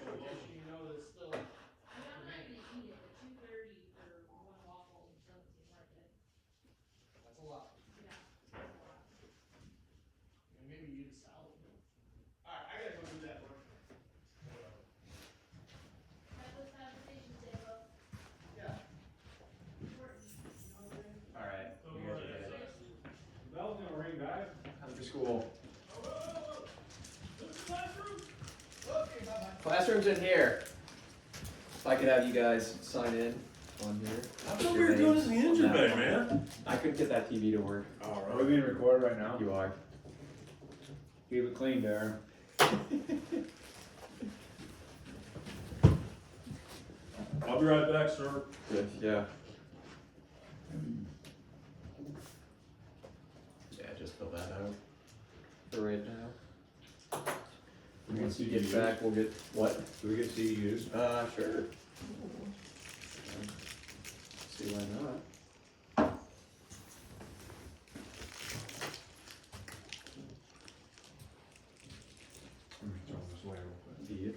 breakfast, you know, there's still. I'm not gonna eat it, but $2.30 for one waffle doesn't seem worth it. That's a lot. Yeah, that's a lot. And maybe eat a salad. Alright, I gotta go do that work. Have those conversations, Davo. Yeah. Important. Alright, Don't you guys worry, are good. the bell's gonna ring, guys. After school. Look at the classroom. Okay, bye-bye. Classroom's in here. If I could have you guys sign in on here. I thought we were doing this in the engine bay, man. I couldn't get that TV to work. All Are we being recorded right now? You are. Keep it clean, Darren. I'll be right back, sir. Good, yeah. Yeah, just fill that out for right now. Once you get back, we'll get, what? Do we get CEUs? Sure. See why not. Throw this away real quick. Be it.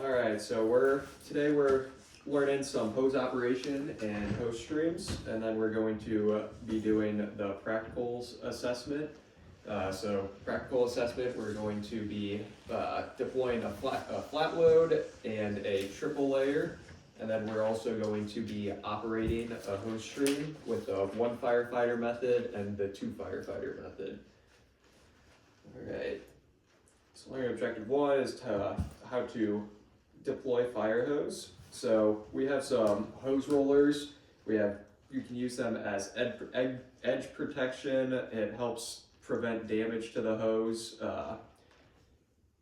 Alright, so today we're learning some hose operation and hose streams, and then we're going to be doing the practicals assessment. So practical assessment, we're going to be deploying a flat load and a triple layer, and then we're also going to be operating a hose stream with the 1 firefighter method and the 2 firefighter method. Alright, so learning objective 1 is how to deploy fire hose. So we have some hose rollers. You can use them as edge protection. It helps prevent damage to the hose.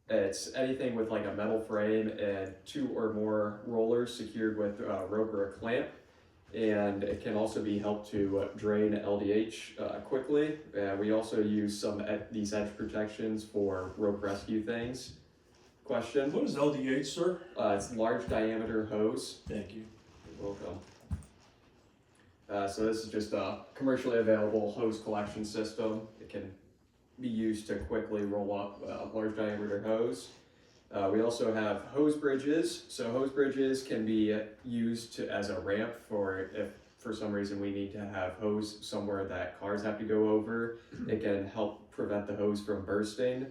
It's anything with like a metal frame and 2 or more rollers secured with rope or a clamp. And it can also be helped to drain LDH quickly. We also use these edge protections for rope rescue things. Question? What is LDH, sir? It's large diameter hose. Thank you. You're welcome. So this is just a commercially available hose collection system. It can be used to quickly roll up large diameter hose. We also have hose bridges. So hose bridges can be used as a ramp if for some reason we need to have hose somewhere that cars have to go over. It can help prevent the hose from bursting.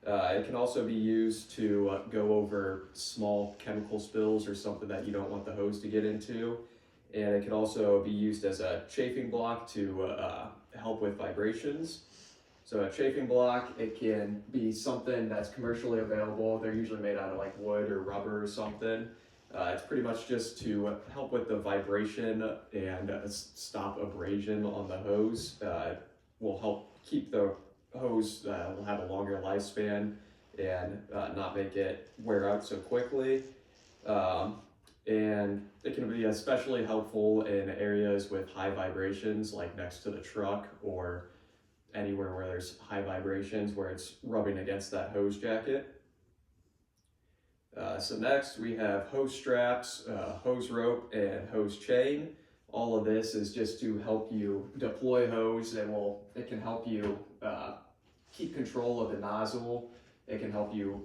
It can also be used to go over small chemical spills or something that you don't want the hose to get into. And it can also be used as a chafing block to help with vibrations. So a chafing block, it can be something that's commercially available. They're usually made out of like wood or rubber or something. It's pretty much just to help with the vibration and stop abrasion on the hose. It will help keep the hose will have a longer lifespan and not make it wear out so quickly. And it can be especially helpful in areas with high vibrations, like next to the truck or anywhere where there's high vibrations where it's rubbing against that hose jacket. So next we have hose straps, hose rope, and hose chain. All of this is just to help you deploy hose. It can help you keep control of the nozzle. It can help you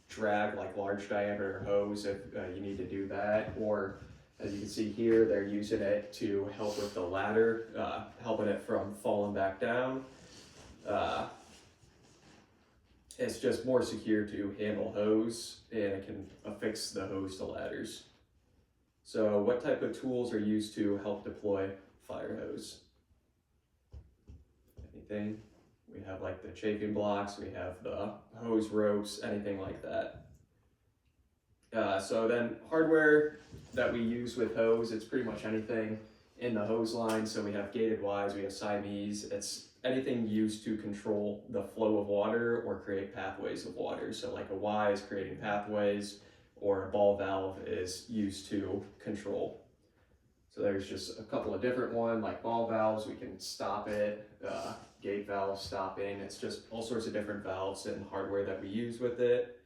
drag like large diameter hose if you need to do that. Or as you can see here, they're using it to help with the ladder, helping it from falling back down. It's just more secure to handle hose, and it can affix the hose to ladders. So what type of tools are used to help deploy fire hose? Anything? We have like the chafing blocks, we have the hose ropes, anything like that. So then hardware that we use with hose, it's pretty much anything in the hose line. So we have gated Ys, we have Siamese. It's anything used to control the flow of water or create pathways of water. So like a Y is creating pathways, or a ball valve is used to control. So there's just a couple of different ones, like ball valves, we can stop it, gate valve stopping. It's just all sorts of different valves and hardware that we use with it.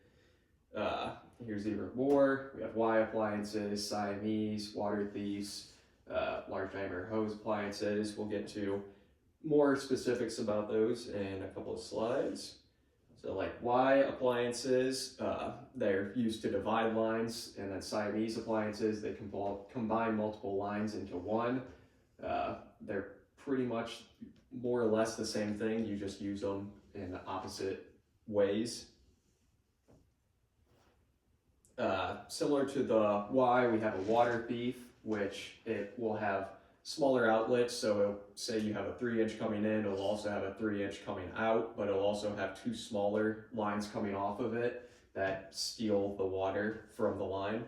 Here's even more. We have Y appliances, Siamese, water thieves, large diameter hose appliances. We'll get to more specifics about those in a couple of slides. So like Y appliances, they're used to divide lines, and then Siamese appliances, they can combine multiple lines into one. They're pretty much more or less the same thing, you just use them in opposite ways. Similar to the Y, we have a water thief, which it will have smaller outlets. So say you have a 3-inch coming in, it'll also have a 3-inch coming out, but it'll also have 2 smaller lines coming off of it that steal the water from the line.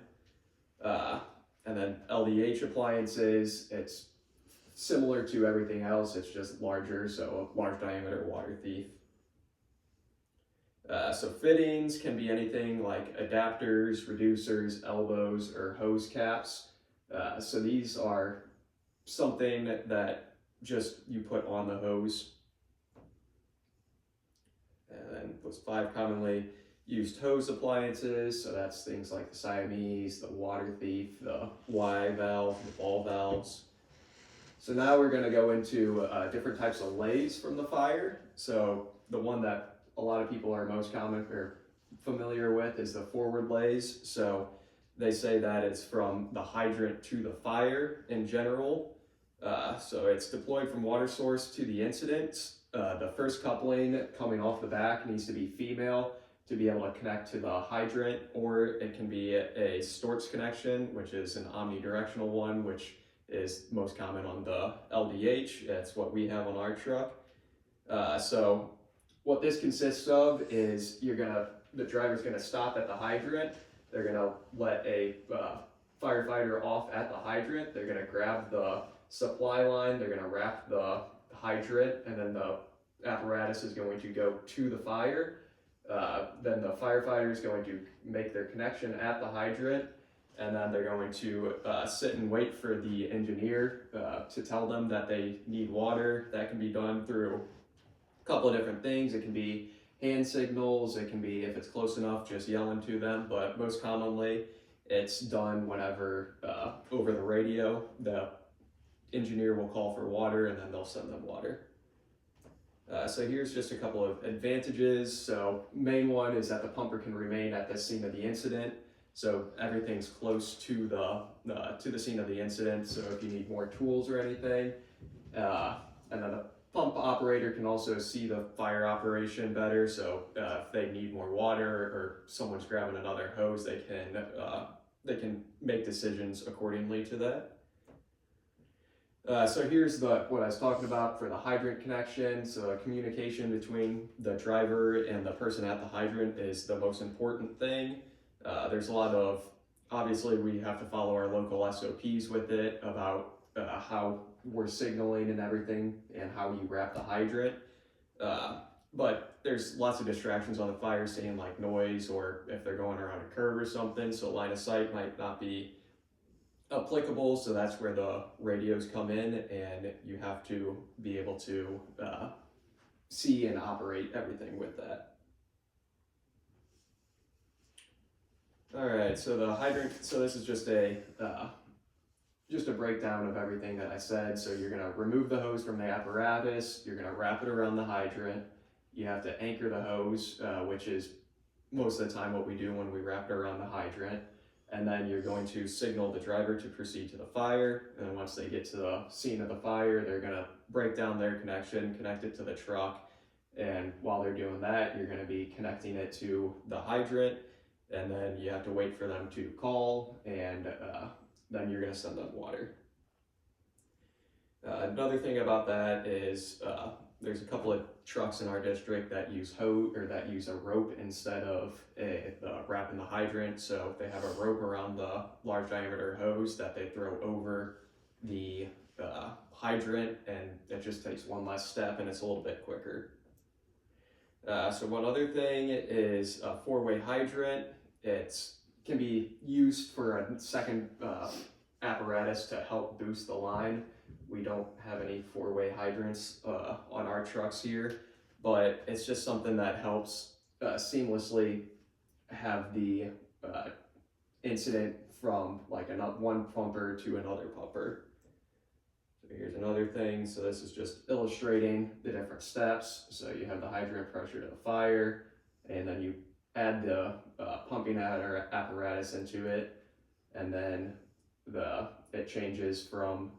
And then LDH appliances, it's similar to everything else, it's just larger, so a large diameter water thief. So fittings can be anything like adapters, reducers, elbows, or hose caps. So these are something that just you put on the hose. And then those 5 commonly used hose appliances, so that's things like the Siamese, the water thief, the Y valve, the ball valves. So now we're going to go into different types of lays from the fire. So the one that a lot of people are most common or familiar with is the forward lays. So they say that it's from the hydrant to the fire in general. So it's deployed from water source to the incident. The first coupling coming off the back needs to be female to be able to connect to the hydrant, or it can be a Storts connection, which is an omnidirectional one, which is most common on the LDH. That's what we have on our truck. So what this consists of is the driver's gonna stop at the hydrant. They're gonna let a firefighter off at the hydrant. They're gonna grab the supply line, they're gonna wrap the hydrant, and then the apparatus is going to go to the fire. Then the firefighter is going to make their connection at the hydrant, and then they're going to sit and wait for the engineer to tell them that they need water. That can be done through a couple of different things. It can be hand signals, it can be, if it's close enough, just yelling to them, but most commonly it's done whenever over the radio the engineer will call for water, and then they'll send them water. So here's just a couple of advantages. So main one is that the pumper can remain at the scene of the incident. So everything's close to the scene of the incident. So if you need more tools or anything, and then the pump operator can also see the fire operation better. So if they need more water or someone's grabbing another hose, they can make decisions accordingly to that. So here's what I was talking about for the hydrant connection. So communication between the driver and the person at the hydrant is the most important thing. There's a lot of, obviously we have to follow our local SOPs with it about how we're signaling and everything and how you wrap the hydrant. But there's lots of distractions on the fire scene, like noise, or if they're going around a curve or something, so line of sight might not be applicable. So that's where the radios come in, and you have to be able to see and operate everything with that. All right, so the hydrant, so this is just a breakdown of everything that I said. So you're gonna remove the hose from the apparatus, you're gonna wrap it around the hydrant, you have to anchor the hose, which is most of the time what we do when we wrap it around the hydrant. And then you're going to signal the driver to proceed to the fire. And then once they get to the scene of the fire, they're gonna break down their connection, connect it to the truck. And while they're doing that, you're gonna be connecting it to the hydrant. And then you have to wait for them to call, and then you're gonna send them water. Another thing about that is there's a couple of trucks in our district that use hose, or that use a rope instead of wrapping the hydrant. So they have a rope around the large diameter hose that they throw over the hydrant, and it just takes one less step and it's a little bit quicker. So one other thing is a 4-way hydrant. It can be used for a second apparatus to help boost the line. We don't have any 4-way hydrants on our trucks here, but it's just something that helps seamlessly have the incident from like one pumper to another pumper. So here's another thing. So this is just illustrating the different steps. So you have the hydrant pressure to the fire, add the pumping apparatus into it, and then it changes from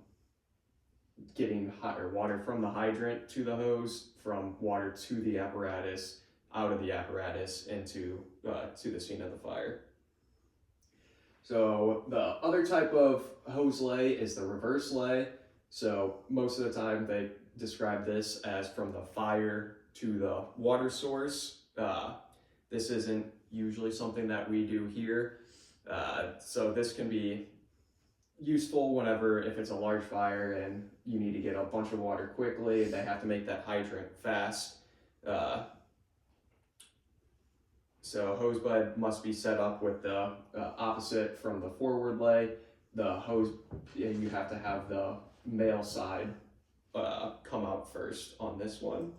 getting water from the hydrant to the hose, from water to the apparatus, out of the apparatus into to the scene of the fire. So the other type of hose lay is the reverse lay. So most of the time they describe this as from the fire to the water source. This isn't usually something that we do here. So this can be useful whenever if it's a large fire and you need to get a bunch of water quickly, they have to make that hydrant fast. So hose bed must be set up with the opposite from the forward lay. The hose, you have to have the male side come out first on this one.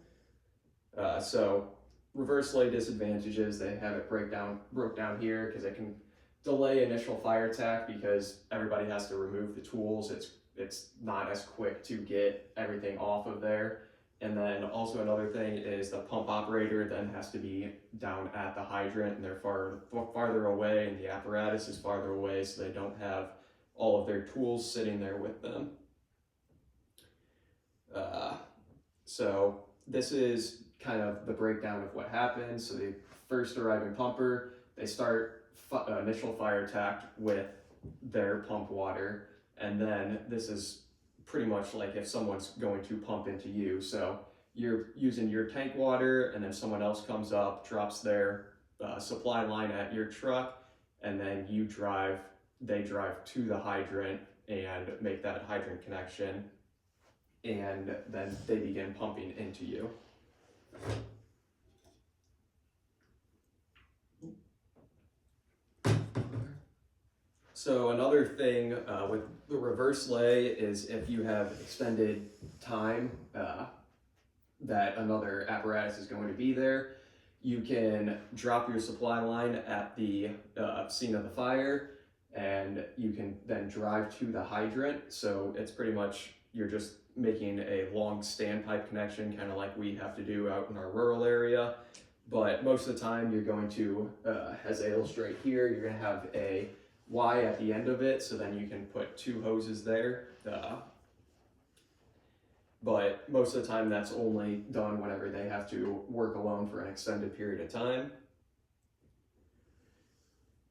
So reverse lay disadvantages, they have it broke down here because it can delay initial fire attack because everybody has to remove the tools. It's not as quick to get everything off of there. And then also another thing is the pump operator then has to be down at the hydrant, and they're farther away, and the apparatus is farther away, so they don't have all of their tools sitting there with them. So this is kind of the breakdown of what happens. So the first arriving pumper, they start initial fire attack with their pump water, and then this is pretty much like if someone's going to pump into you. So you're using your tank water, and then someone else comes up, drops their supply line at your truck, and then they drive to the hydrant and make that hydrant connection, and then they begin pumping into you. So another thing with the reverse lay is if you have extended time that another apparatus is going to be there, you can drop your supply line at the scene of the fire, and you can then drive to the hydrant. So it's pretty much, you're just making a long standpipe connection, kind of like we have to do out in our rural area. But most of the time you're going to, as I illustrate here, you're going to have a Y at the end of it, so then you can put two hoses there. But most of the time that's only done whenever they have to work alone for an extended period of time.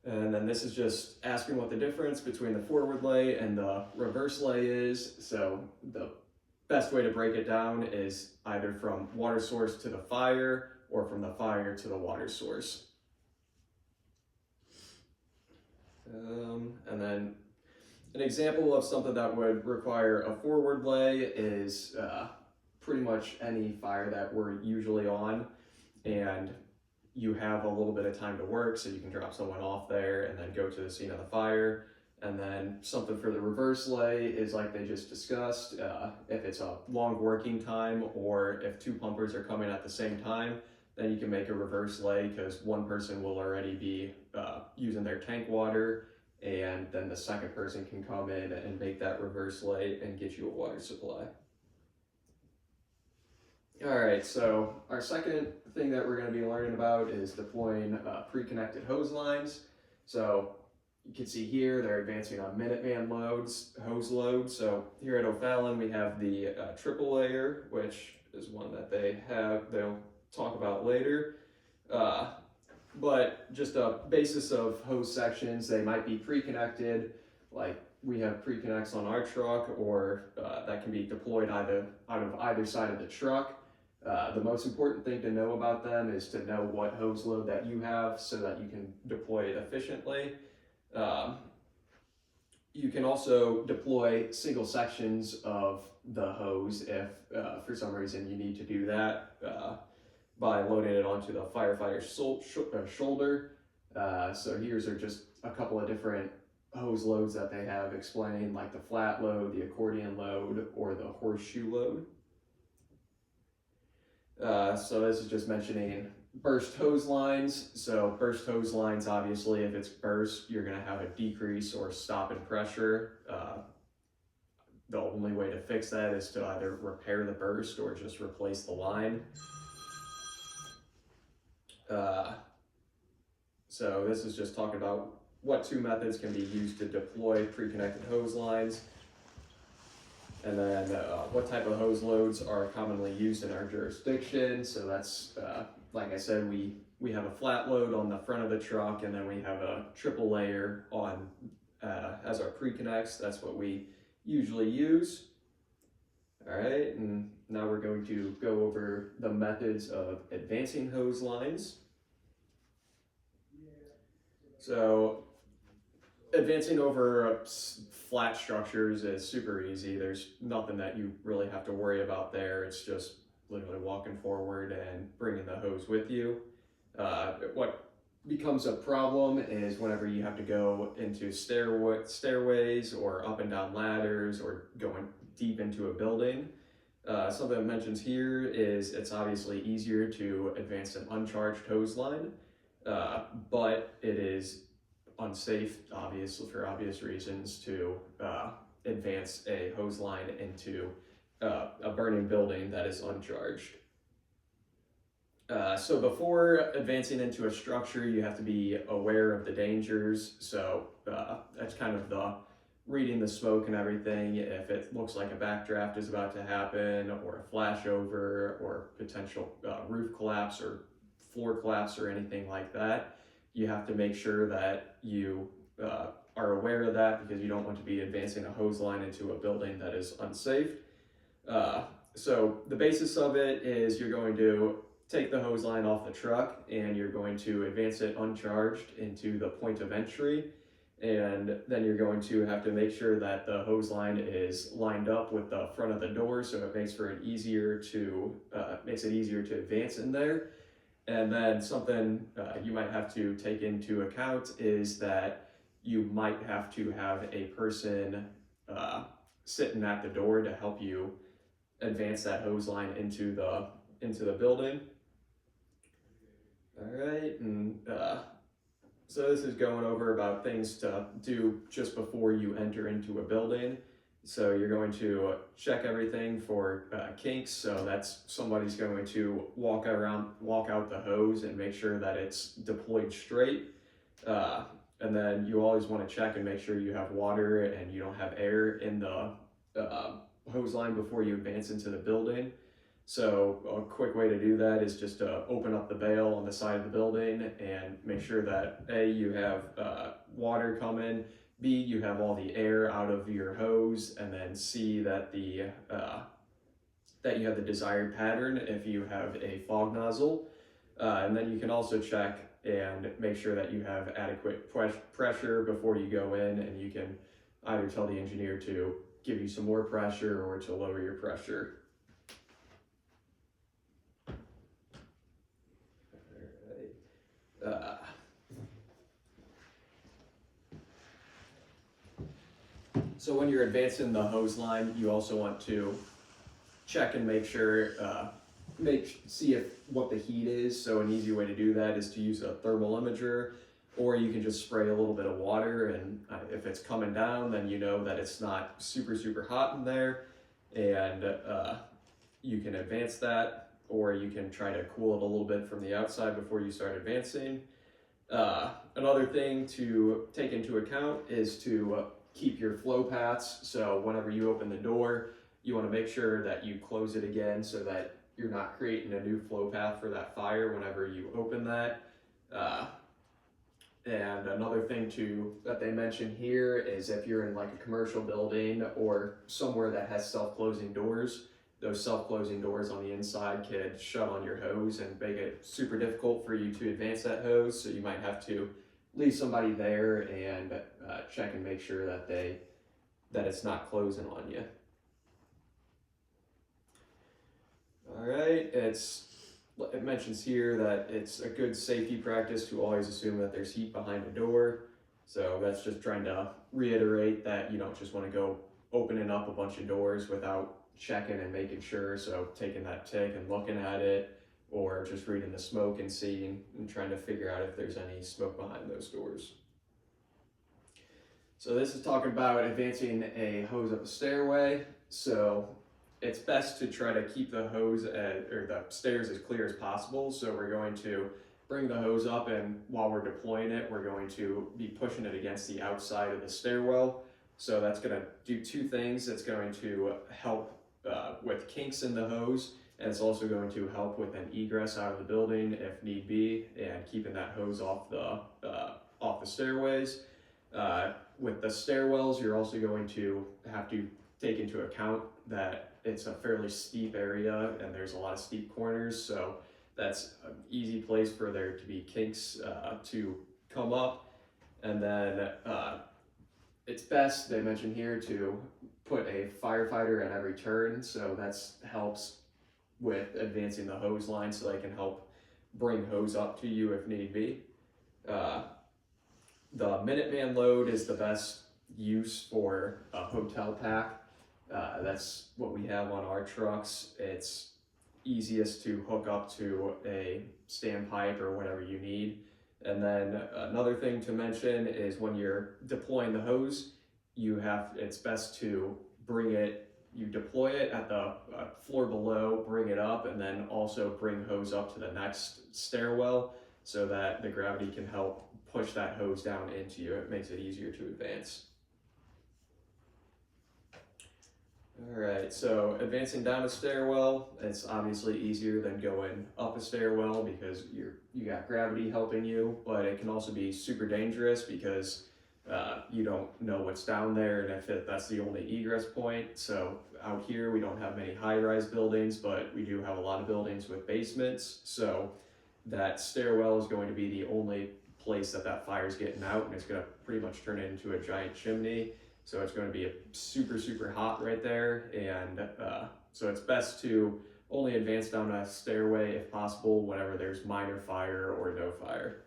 And then this is just asking what the difference between the forward lay and the reverse lay is. So the best way to break it down is either from water source to the fire, or from the fire to the water source. And then an example of something that would require a forward lay is pretty much any fire that we're usually on, and you have a little bit of time to work, so you can drop someone off there and then go to the scene of the fire. And then something for the reverse lay is like they just discussed, if it's a long working time, or if two pumpers are coming at the same time, then you can make a reverse lay, because one person will already be using their tank water, and then the second person can come in and make that reverse lay and get you a water supply. All right, so our second thing that we're going to be learning about is deploying pre-connected hose lines. So you can see here they're advancing on Minuteman hose loads. So here at O'Fallon we have the triple layer, which is one that they'll talk about later. But just a basis of hose sections, they might be pre-connected, like we have pre-connects on our truck, or that can be deployed out of either side of the truck. The most important thing to know about them is to know what hose load that you have, so that you can deploy it efficiently. You can also deploy single sections of the hose if for some reason you need to do that, by loading it onto the firefighter's shoulder. So here's are just a couple of different hose loads that they have explained, like the flat load, the accordion load, or the horseshoe load. So this is just mentioning burst hose lines. So burst hose lines, obviously, if it's burst, you're going to have a decrease or stop in pressure. The only way to fix that is to either repair the burst or just replace the line. So this is just talking about what two methods can be used to deploy pre-connected hose lines, and then what type of hose loads are commonly used in our jurisdiction. So that's, like I said, we have a flat load on the front of the truck, and then we have a triple layer on as our pre-connects. That's what we usually use. All right, and now we're going to go over the methods of advancing hose lines. So advancing over flat structures is super easy. There's nothing that you really have to worry about there. It's just literally walking forward and bringing the hose with you. What becomes a problem is whenever you have to go into stairways or up and down ladders or going deep into a building. Something that mentions here is it's obviously easier to advance an uncharged hose line, but it is unsafe, obviously for obvious reasons, to advance a hose line into a burning building that is uncharged. So before advancing into a structure, you have to be aware of the dangers. So that's kind of the reading the smoke and everything. If it looks like a backdraft is about to happen, or a flashover, or potential roof collapse or floor collapse or anything like that, you have to make sure that you are aware of that, because you don't want to be advancing a hose line into a building that is unsafe. So the basis of it is you're going to take the hose line off the truck and you're going to advance it uncharged into the point of entry. And then you're going to have to make sure that the hose line is lined up with the front of the door, so it makes it easier to advance in there. And then something you might have to take into account is that you might have to have a person sitting at the door to help you advance that hose line into the building. All right, and so this is going over about things to do just before you enter into a building. So you're going to check everything for kinks. So that's somebody's going to walk out the hose and make sure that it's deployed straight. And then you always want to check and make sure you have water and you don't have air in the hose line before you advance into the building. So a quick way to do that is just to open up the bail on the side of the building and make sure that A, you have water coming, B, you have all the air out of your hose, and then C, that that you have the desired pattern if you have a fog nozzle. And then you can also check and make sure that you have adequate pressure before you go in, and you can either tell the engineer to give you some more pressure or to lower your pressure. So when you're advancing the hose line, you also want to check and make sure, see if what the heat is. So an easy way to do that is to use a thermal imager, or you can just spray a little bit of water, and if it's coming down, then you know that it's not super hot in there, and you can advance that, or you can try to cool it a little bit from the outside before you start advancing. Another thing to take into account is to keep your flow paths. So whenever you open the door, you want to make sure that you close it again so that you're not creating a new flow path for that fire whenever you open that. And another thing that they mention here is if you're in like a commercial building or somewhere that has self-closing doors, those self-closing doors on the inside can shut on your hose and make it super difficult for you to advance that hose. So you might have to leave somebody there and check and make sure that it's not closing on you. All right, it mentions here that it's a good safety practice to always assume that there's heat behind the door. So that's just trying to reiterate that you don't just want to go opening up a bunch of doors without checking and making sure. So taking that tick and looking at it, or just reading the smoke and seeing and trying to figure out if there's any smoke behind those doors. So this is talking about advancing a hose up a stairway. So it's best to try to keep the hose or the stairs as clear as possible. So we're going to bring the hose up, and while we're deploying it, we're going to be pushing it against the outside of the stairwell. So that's going to do two things. It's going to help with kinks in the hose, and it's also going to help with an egress out of the building if need be, and keeping that hose off the stairways. With the stairwells, you're also going to have to take into account that it's a fairly steep area and there's a lot of steep corners, so that's an easy place for there to be kinks to come up. And then it's best, they mention here, to put a firefighter at every turn, so that helps with advancing the hose line so they can help bring hose up to you if need be. The Minuteman load is the best use for a hotel pack. That's what we have on our trucks. It's easiest to hook up to a standpipe or whatever you need. And then another thing to mention is when you're deploying the hose, it's best to you deploy it at the floor below, bring it up, and then also bring hose up to the next stairwell so that the gravity can help push that hose down into you. It makes it easier to advance. All right, so advancing down a stairwell, it's obviously easier than going up a stairwell because you got gravity helping you, but it can also be super dangerous because you don't know what's down there and if that's the only egress point. So out here, we don't have many high-rise buildings, but we do have a lot of buildings with basements. So that stairwell is going to be the only place that fire's getting out, and it's going to pretty much turn it into a giant chimney. So it's going to be super, super hot right there. And so it's best to only advance down a stairway if possible whenever there's minor fire or no fire.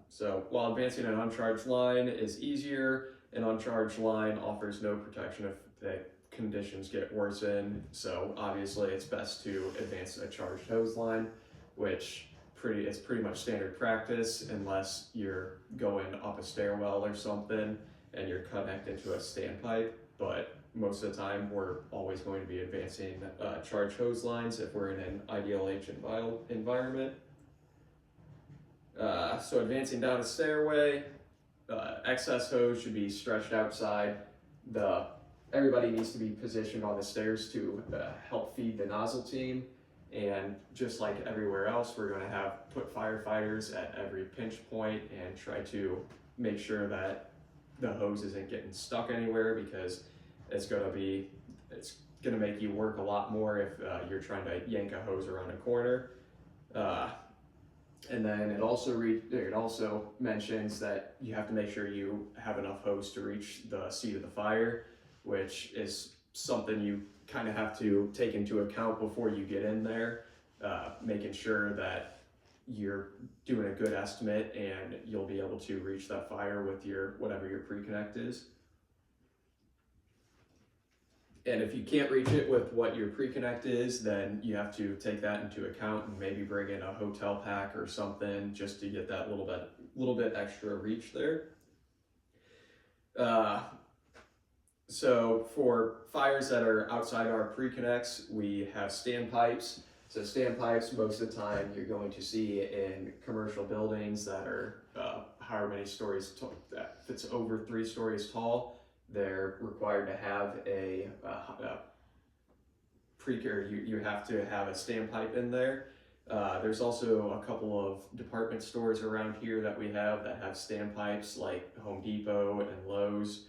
So while advancing an uncharged line is easier, an uncharged line offers no protection if the conditions get worsened. So obviously it's best to advance a charged hose line, which is pretty much standard practice unless you're going up a stairwell or something and you're connected to a standpipe. But most of the time we're always going to be advancing charged hose lines if we're in an ideal H environment. So advancing down a stairway, excess hose should be stretched outside. Everybody needs to be positioned on the stairs to help feed the nozzle team. And just like everywhere else, we're going to put firefighters at every pinch point and try to make sure that the hose isn't getting stuck anywhere, because it's going to make you work a lot more if you're trying to yank a hose around a corner. And then it also mentions that you have to make sure you have enough hose to reach the seat of the fire, which is something you kind of have to take into account before you get in there, making sure that you're doing a good estimate and you'll be able to reach that fire with whatever your pre-connect is. And if you can't reach it with what your pre-connect is, then you have to take that into account and maybe bring in a hotel pack or something just to get that little bit extra reach there. So for fires that are outside our pre-connects, we have standpipes. So standpipes, most of the time you're going to see in commercial buildings that are however many stories tall, if it's over 3 stories tall, they're required to have you have to have a standpipe in there. There's also a couple of department stores around here that we have that have standpipes, like Home Depot and Lowe's.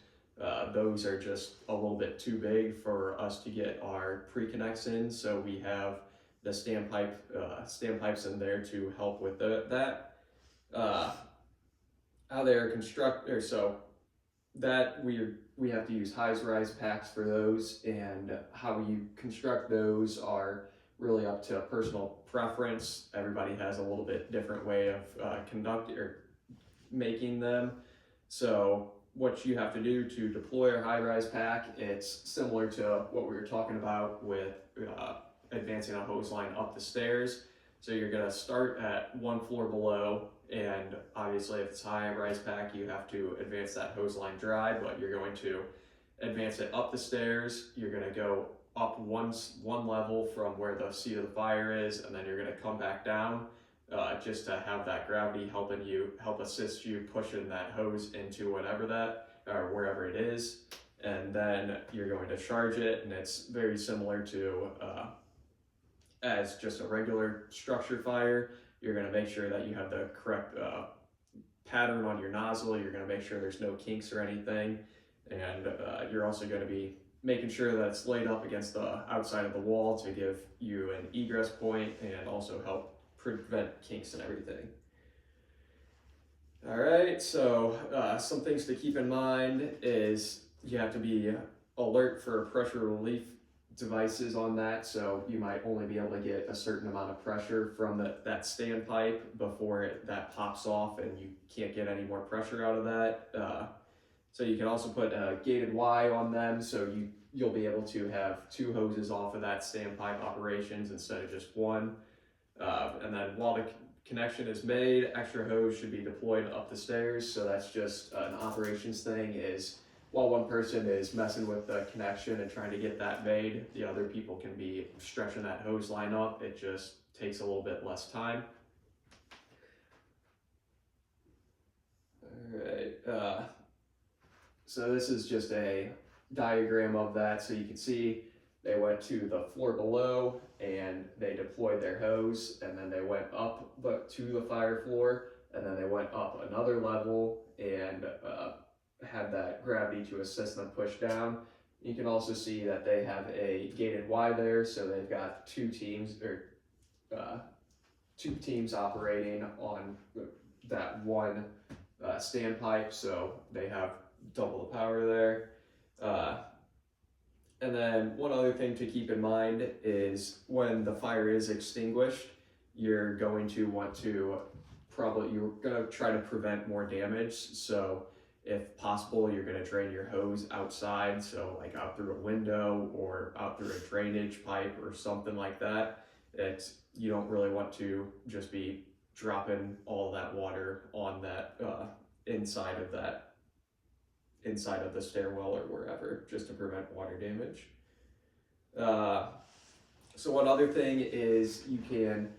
Those are just a little bit too big for us to get our pre-connects in, so we have the standpipes in there to help with that. How they're constructed, so that we have to use high-rise packs for those, and how you construct those are really up to personal preference. Everybody has a little bit different way of making them. So what you have to do to deploy a high-rise pack, it's similar to what we were talking about with advancing a hose line up the stairs. So you're going to start at 1 floor below, and obviously if it's a high-rise pack, you have to advance that hose line dry, but you're going to advance it up the stairs. You're going to go up one level from where the seat of the fire is, and then you're going to come back down just to have that gravity help assist you pushing that hose into whatever that or wherever it is, and then you're going to charge it, and it's very similar to as just a regular structure fire. You're going to make sure that you have the correct pattern on your nozzle. You're going to make sure there's no kinks or anything, and you're also going to be making sure that it's laid up against the outside of the wall to give you an egress point and also help prevent kinks and everything. All right, so some things to keep in mind is you have to be alert for pressure relief devices on that, so you might only be able to get a certain amount of pressure from that standpipe before that pops off, and you can't get any more pressure out of that. So you can also put a gated Y on them, so you'll be able to have 2 hoses off of that standpipe operations instead of just one. And then while the connection is made, extra hose should be deployed up the stairs. So that's just an operations thing, is while one person is messing with the connection and trying to get that made, the other people can be stretching that hose line up. It just takes a little bit less time. All right, so this is just a diagram of that, so you can see they went to the floor below and they deployed their hose, and then they went up to the fire floor, and then they went up another level and had that gravity to assist them push down. You can also see that they have a gated Y there, so they've got two teams operating on that one standpipe, so they have double the power there. And then one other thing to keep in mind is when the fire is extinguished, you're going to want to try to prevent more damage. So if possible, you're going to drain your hose outside, so like out through a window or out through a drainage pipe or something like that. You don't really want to just be dropping all that water on that inside of the stairwell or wherever, just to prevent water damage. So one other thing is you can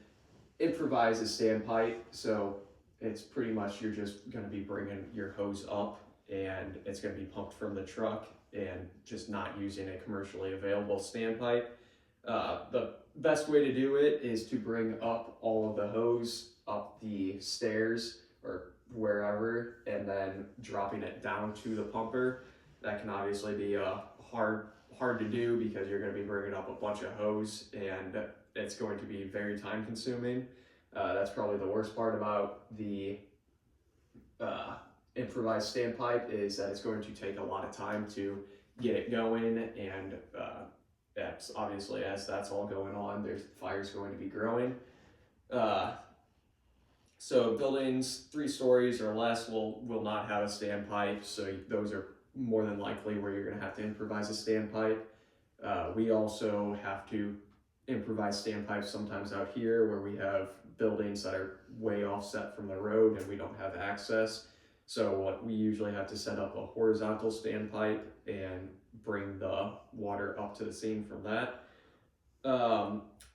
improvise a standpipe. So it's pretty much you're just going to be bringing your hose up, and it's going to be pumped from the truck and just not using a commercially available standpipe. The best way to do it is to bring up all of the hose up the stairs or wherever, and then dropping it down to the pumper. That can obviously be hard to do because you're going to be bringing up a bunch of hose, and it's going to be very time consuming. That's probably the worst part about the improvised standpipe, is that it's going to take a lot of time to get it going, and that's obviously, as that's all going on, there's fire's going to be growing. So buildings 3 stories or less will not have a standpipe, so those are more than likely where you're going to have to improvise a standpipe. We also have to improvise standpipes sometimes out here where we have buildings that are way offset from the road and we don't have access. So what we usually have to set up a horizontal standpipe and bring the water up to the scene from that.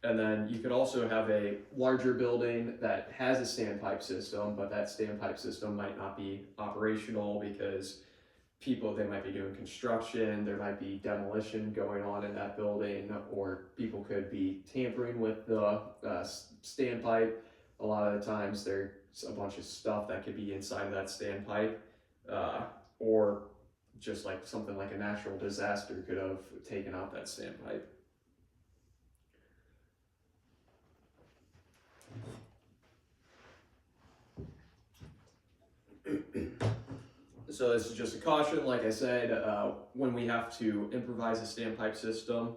And then you could also have a larger building that has a standpipe system, but that standpipe system might not be operational because they might be doing construction, there might be demolition going on in that building, or people could be tampering with the standpipe. A lot of the times there's a bunch of stuff that could be inside of that standpipe, or just like something like a natural disaster could have taken out that standpipe. So this is just a caution, like I said, when we have to improvise a standpipe system,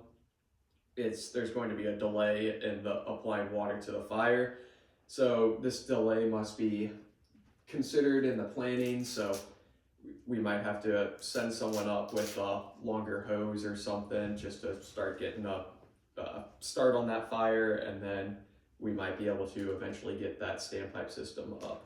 there's going to be a delay in the applying water to the fire. So this delay must be considered in the planning. So we might have to send someone up with a longer hose or something just to start getting a start on that fire, and then we might be able to eventually get that standpipe system up.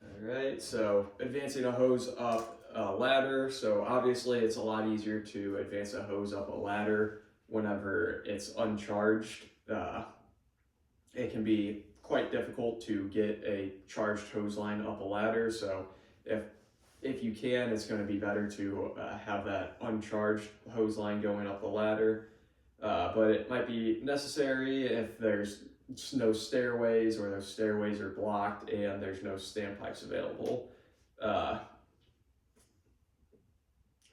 All right, so advancing a hose up a ladder. So obviously it's a lot easier to advance a hose up a ladder whenever it's uncharged. It can be quite difficult to get a charged hose line up a ladder. So if you can, it's going to be better to have that uncharged hose line going up the ladder. But it might be necessary if there's no stairways or those stairways are blocked and there's no standpipes available.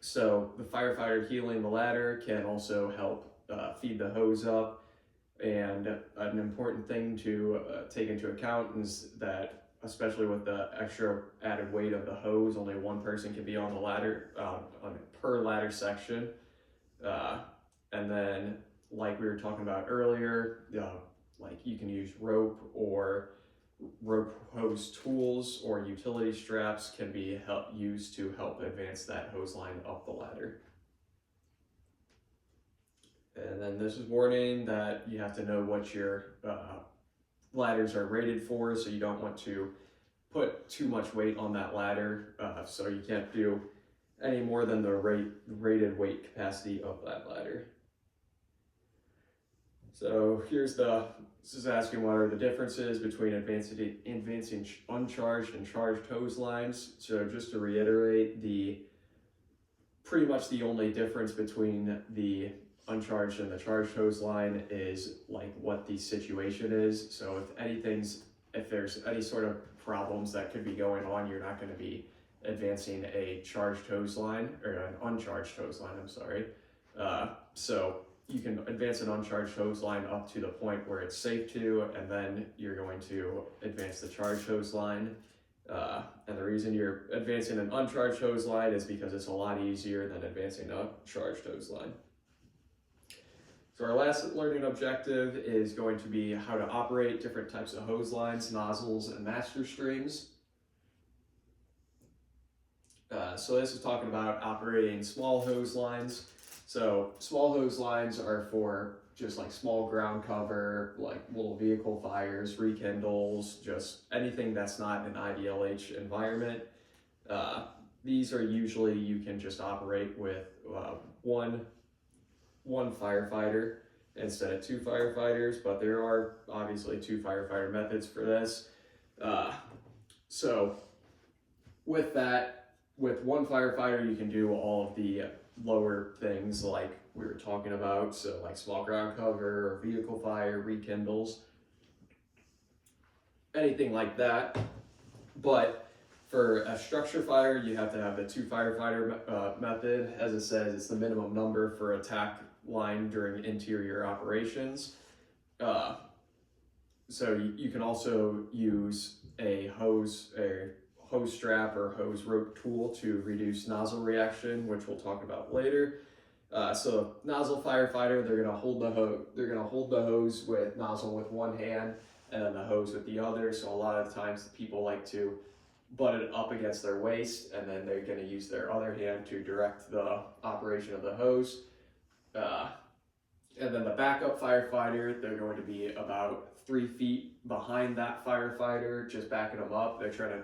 So the firefighter heeling the ladder can also help feed the hose up. And an important thing to take into account is that, especially with the extra added weight of the hose, only one person can be on the ladder, per ladder section. And then, like we were talking about earlier, like you can use rope hose tools or utility straps can be used to help advance that hose line up the ladder. And then this is warning that you have to know what your ladders are rated for, so you don't want to put too much weight on that ladder, so you can't do any more than the rated weight capacity of that ladder. So this is asking what are the differences between advancing uncharged and charged hose lines. So just to reiterate, pretty much the only difference between the uncharged and the charged hose line is like what the situation is. So if there's any sort of problems that could be going on, you're not going to be advancing a charged hose line or an uncharged hose line, I'm sorry. So you can advance an uncharged hose line up to the point where it's safe to, and then you're going to advance the charged hose line. And the reason you're advancing an uncharged hose line is because it's a lot easier than advancing a charged hose line. So our last learning objective is going to be how to operate different types of hose lines, nozzles, and master streams. So this is talking about operating small hose lines. So small hose lines are for just like small ground cover, like little vehicle fires, rekindles, just anything that's not an IDLH environment. These are usually you can just operate with one firefighter instead of two firefighters, but there are obviously two firefighter methods for this. So with one firefighter, you can do all of the lower things like we were talking about, so like small ground cover, vehicle fire, rekindles, anything like that. But for a structure fire, you have to have the two firefighter method. As it says, it's the minimum number for attack line during interior operations. So you can also use a hose strap or hose rope tool to reduce nozzle reaction, which we'll talk about later. So nozzle firefighter, they're gonna hold the hose with nozzle with one hand and then the hose with the other. So a lot of times people like to butt it up against their waist, and then they're gonna use their other hand to direct the operation of the hose. And then the backup firefighter, they're going to be about 3 feet behind that firefighter, just backing them up. They're trying to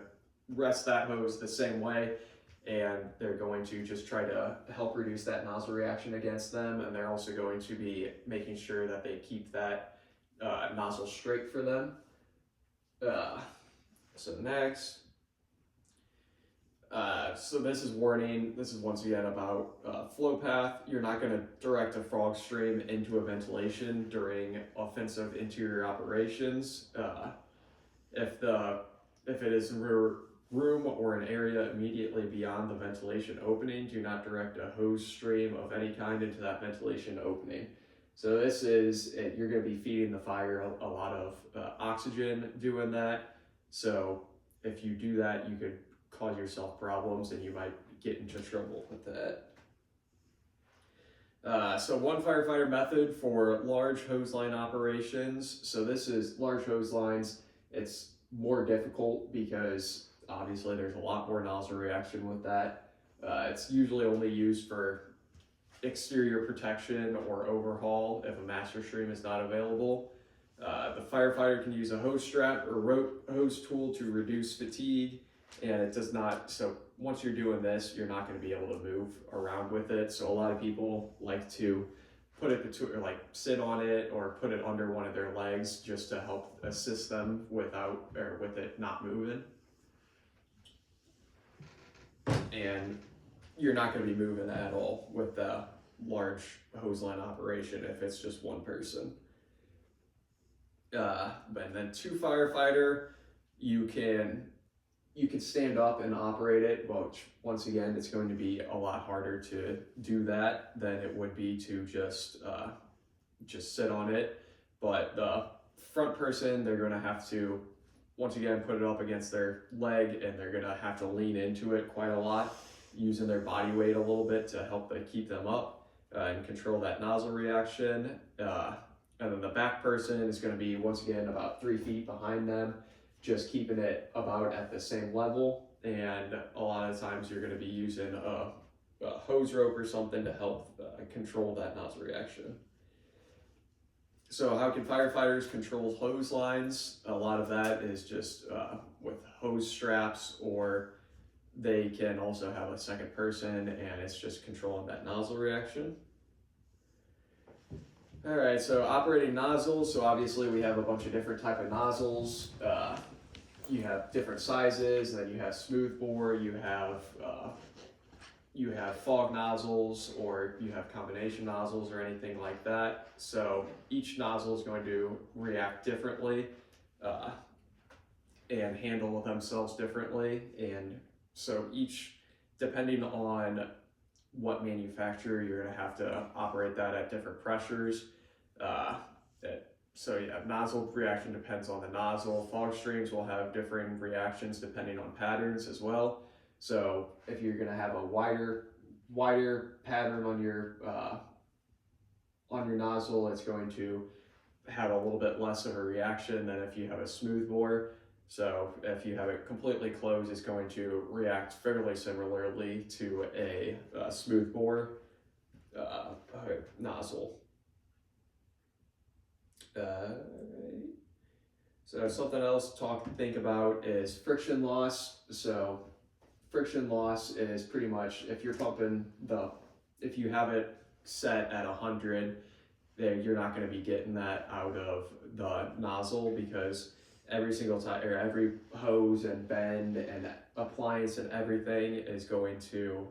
rest that hose the same way, and they're going to just try to help reduce that nozzle reaction against them, and they're also going to be making sure that they keep that nozzle straight for them. So next, so this is warning. This is once again about flow path. You're not going to direct a frog stream into a ventilation during offensive interior operations. If it is room or an area immediately beyond the ventilation opening, do not direct a hose stream of any kind into that ventilation opening. So this is, you're going to be feeding the fire a lot of oxygen doing that. So if you do that, you could cause yourself problems and you might get into trouble with that. So one firefighter method for large hose line operations. So this is large hose lines. It's more difficult because obviously there's a lot more nozzle reaction with that. It's usually only used for exterior protection or overhaul if a master stream is not available. The firefighter can use a hose strap or rope hose tool to reduce fatigue and it does not, so once you're doing this, you're not going to be able to move around with it. So a lot of people like to put it between, or like sit on it or put it under one of their legs just to help assist them with it not moving. And you're not going to be moving at all with the large hose line operation if it's just one person. And then 2 firefighter, you can stand up and operate it, which once again, it's going to be a lot harder to do that than it would be to just sit on it. But the front person, they're going to have to, once again, put it up against their leg, and they're going to have to lean into it quite a lot, using their body weight a little bit to help keep them up and control that nozzle reaction. And then the back person is going to be, once again, about 3 feet behind them, just keeping it about at the same level. And a lot of times you're going to be using a hose rope or something to help control that nozzle reaction. So how can firefighters control hose lines? A lot of that is just with hose straps, or they can also have a second person, and it's just controlling that nozzle reaction. All right, so operating nozzles. So obviously we have a bunch of different type of nozzles. You have different sizes, and then you have smooth bore, you have fog nozzles, or you have combination nozzles or anything like that. So each nozzle is going to react differently and handle themselves differently. And so each, depending on what manufacturer, you're going to have to operate that at different pressures. So yeah, nozzle reaction depends on the nozzle. Fog streams will have different reactions depending on patterns as well. So if you're going to have a wider pattern on your nozzle, it's going to have a little bit less of a reaction than if you have a smooth bore. So if you have it completely closed, it's going to react fairly similarly to a smooth bore nozzle. So something else to think about is friction loss. So friction loss is pretty much, if you're pumping if you have it set at 100, then you're not going to be getting that out of the nozzle, because every single time, or every hose and bend and appliance and everything is going to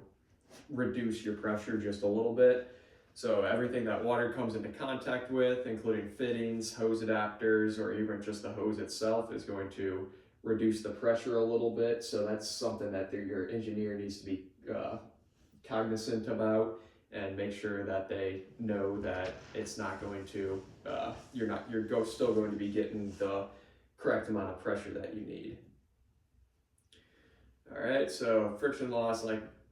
reduce your pressure just a little bit. So everything that water comes into contact with, including fittings, hose adapters, or even just the hose itself, is going to reduce the pressure a little bit. So that's something that your engineer needs to be cognizant about, and make sure that they know that it's not going to, you're still going to be getting the correct amount of pressure that you need. All right, so friction loss,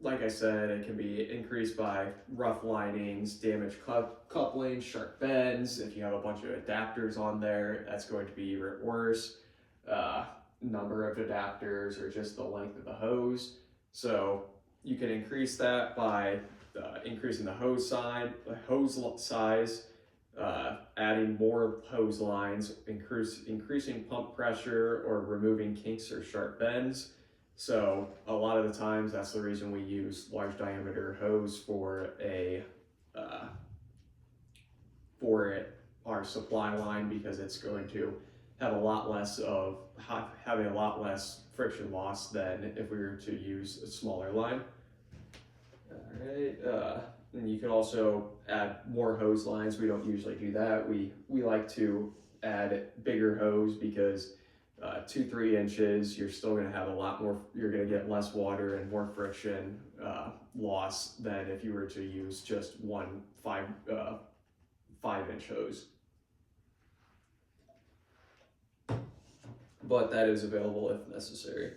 like I said, it can be increased by rough linings, damaged couplings, sharp bends. If you have a bunch of adapters on there, that's going to be even worse. Number of adapters, or just the length of the hose. So you can increase that by increasing the hose size, adding more hose lines, increasing pump pressure, or removing kinks or sharp bends. So a lot of the times, that's the reason we use large diameter hose for our supply line, because it's going to have having a lot less friction loss than if we were to use a smaller line. All right, and you can also add more hose lines. We don't usually do that. We like to add bigger hose, because 2-3 inches, you're still going to have a lot more, you're going to get less water and more friction loss than if you were to use just one 5-inch hose. But that is available if necessary.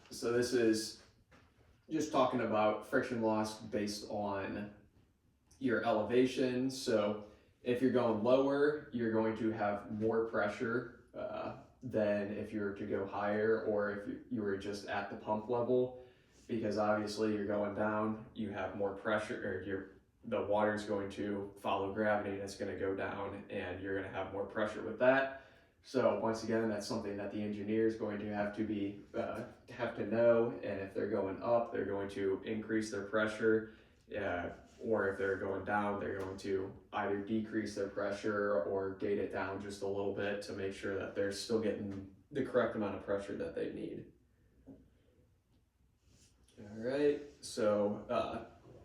So this is just talking about friction loss based on your elevation. So if you're going lower, you're going to have more pressure than if you were to go higher, or if you were just at the pump level, because obviously you're going down, you have more pressure, or the water's going to follow gravity and it's going to go down, and you're going to have more pressure with that. So once again, that's something that the engineer is going to have to know, and if they're going up, they're going to increase their pressure, or if they're going down, they're going to either decrease their pressure or gate it down just a little bit to make sure that they're still getting the correct amount of pressure that they need. All right, so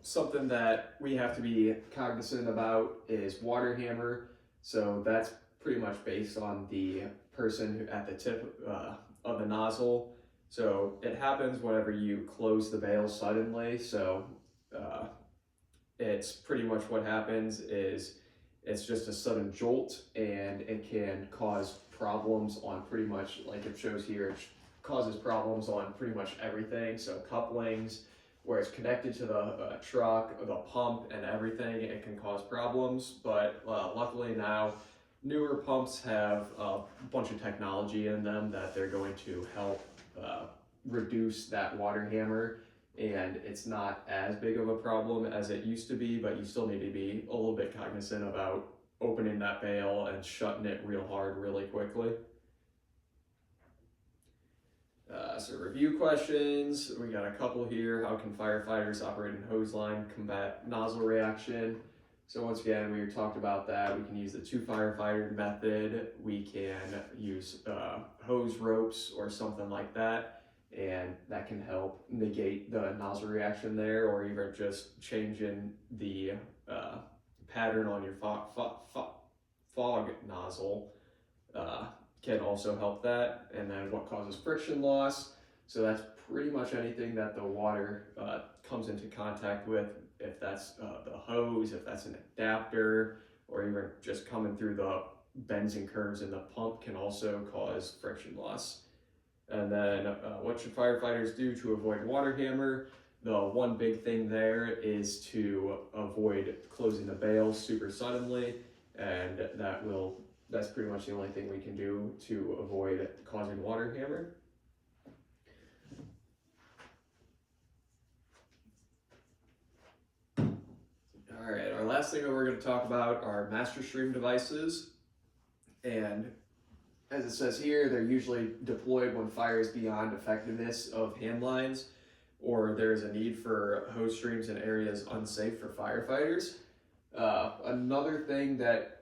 something that we have to be cognizant about is water hammer. So that's pretty much based on the person at the tip of the nozzle. So it happens whenever you close the valve suddenly. So it's pretty much what happens is it's just a sudden jolt, and it can cause problems on pretty much, like it shows here, it causes problems on pretty much everything. So couplings, where it's connected to the truck, the pump, and everything, it can cause problems. But luckily now, newer pumps have a bunch of technology in them that they're going to help reduce that water hammer, and it's not as big of a problem as it used to be, but you still need to be a little bit cognizant about opening that valve and shutting it real hard really quickly. So review questions, we got a couple here. How can firefighters operating hose line combat nozzle reaction? So once again, we talked about that. We can use the 2 firefighter method. We can use hose ropes or something like that, and that can help negate the nozzle reaction there, or even just changing the pattern on your fog nozzle can also help that. And then what causes friction loss? So that's pretty much anything that the water comes into contact with, if that's the hose, if that's an adapter, or even just coming through the bends and curves in the pump can also cause friction loss. And then what should firefighters do to avoid water hammer? The one big thing there is to avoid closing the valve super suddenly, and that's pretty much the only thing we can do to avoid causing water hammer. All right, our last thing that we're going to talk about are master stream devices. And as it says here, they're usually deployed when fire is beyond effectiveness of hand lines, or there's a need for hose streams in areas unsafe for firefighters. Another thing that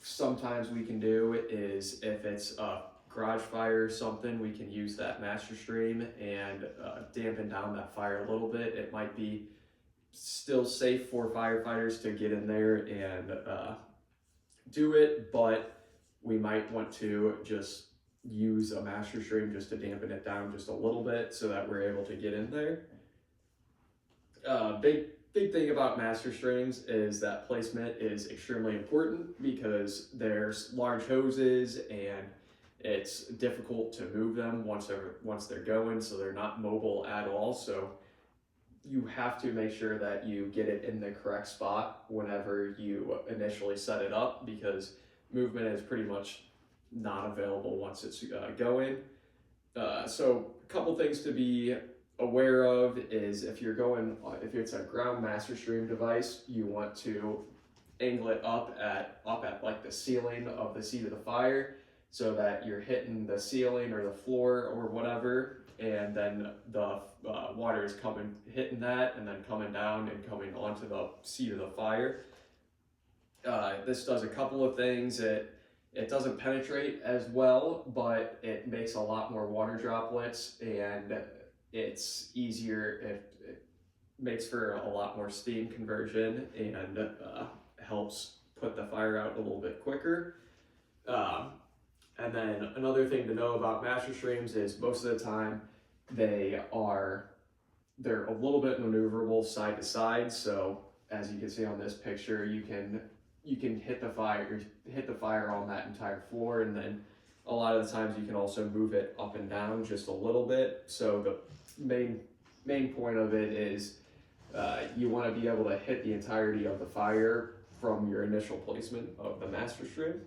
sometimes we can do is, if it's a garage fire or something, we can use that master stream and dampen down that fire a little bit. It might be still safe for firefighters to get in there and do it, but we might want to just use a master stream just to dampen it down just a little bit so that we're able to get in there. Big thing about master streams is that placement is extremely important, because there's large hoses and it's difficult to move them once they're going, so they're not mobile at all. So you have to make sure that you get it in the correct spot whenever you initially set it up, because movement is pretty much not available once it's going. So a couple things to be aware of is, if it's a ground master stream device, you want to angle it up at like the ceiling of the seat of the fire, so that you're hitting the ceiling or the floor or whatever, and then the water is hitting that and then coming down and coming onto the seat of the fire. This does a couple of things. It doesn't penetrate as well, but it makes a lot more water droplets, and it's easier. It makes for a lot more steam conversion, and helps put the fire out a little bit quicker. And then another thing to know about master streams is, most of the time they're a little bit maneuverable side to side. So as you can see on this picture, you can hit the fire on that entire floor, and then a lot of the times you can also move it up and down just a little bit. So the main point of it is you want to be able to hit the entirety of the fire from your initial placement of the master stream.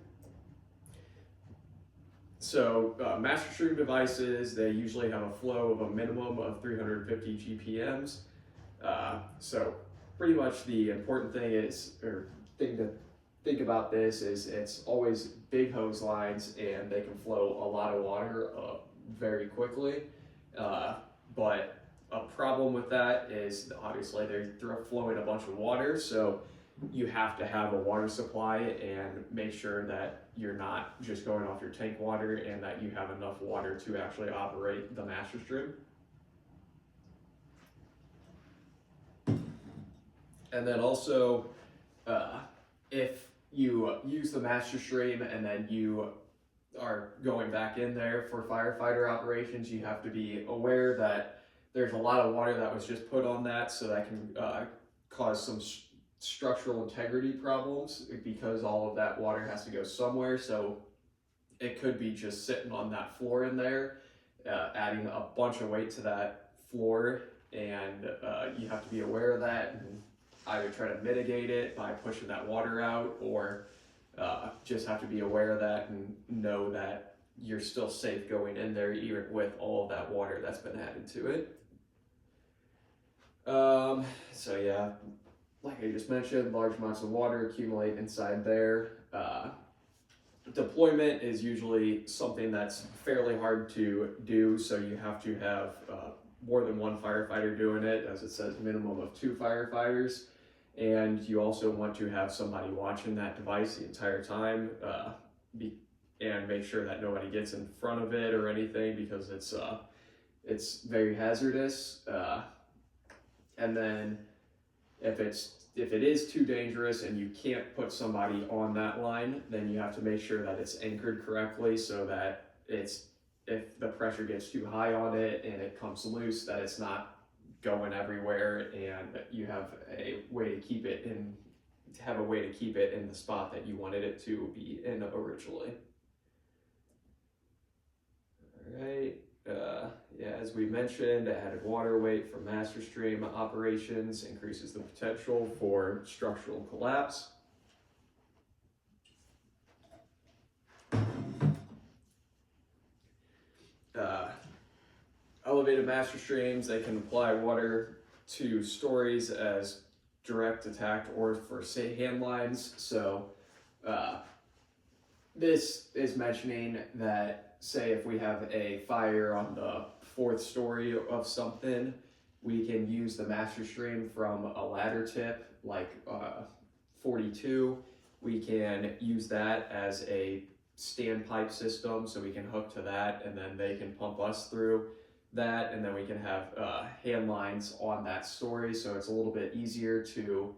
So master stream devices, they usually have a flow of a minimum of 350 GPMs. So pretty much the important thing is, or thing to think about this is it's always big hose lines and they can flow a lot of water very quickly. But a problem with that is obviously they're flowing a bunch of water, so you have to have a water supply and make sure that you're not just going off your tank water and that you have enough water to actually operate the master stream. And then also, if you use the master stream and then you are going back in there for firefighter operations, you have to be aware that there's a lot of water that was just put on that, so that can cause some structural integrity problems because all of that water has to go somewhere. So it could be just sitting on that floor in there, adding a bunch of weight to that floor, and you have to be aware of that and either try to mitigate it by pushing that water out, or just have to be aware of that and know that you're still safe going in there even with all of that water that's been added to it. So yeah, like I just mentioned, large amounts of water accumulate inside there. Deployment is usually something that's fairly hard to do, so you have to have more than one firefighter doing it, as it says minimum of 2 firefighters. And you also want to have somebody watching that device the entire time, and make sure that nobody gets in front of it or anything, because it's very hazardous. And then if it is too dangerous and you can't put somebody on that line, then you have to make sure that it's anchored correctly, so that if the pressure gets too high on it and it comes loose, that it's not going everywhere, and you have a way to keep it in the spot that you wanted it to be in originally. All right. Yeah, as we mentioned, added water weight for master stream operations increases the potential for structural collapse. Elevated master streams, they can apply water to stories as direct attack or for say hand lines. So this is mentioning that, say if we have a fire on the 4th story of something, we can use the master stream from a ladder tip like 42. We can use that as a standpipe system, so we can hook to that and then they can pump us through that, and then we can have hand lines on that story, so it's a little bit easier to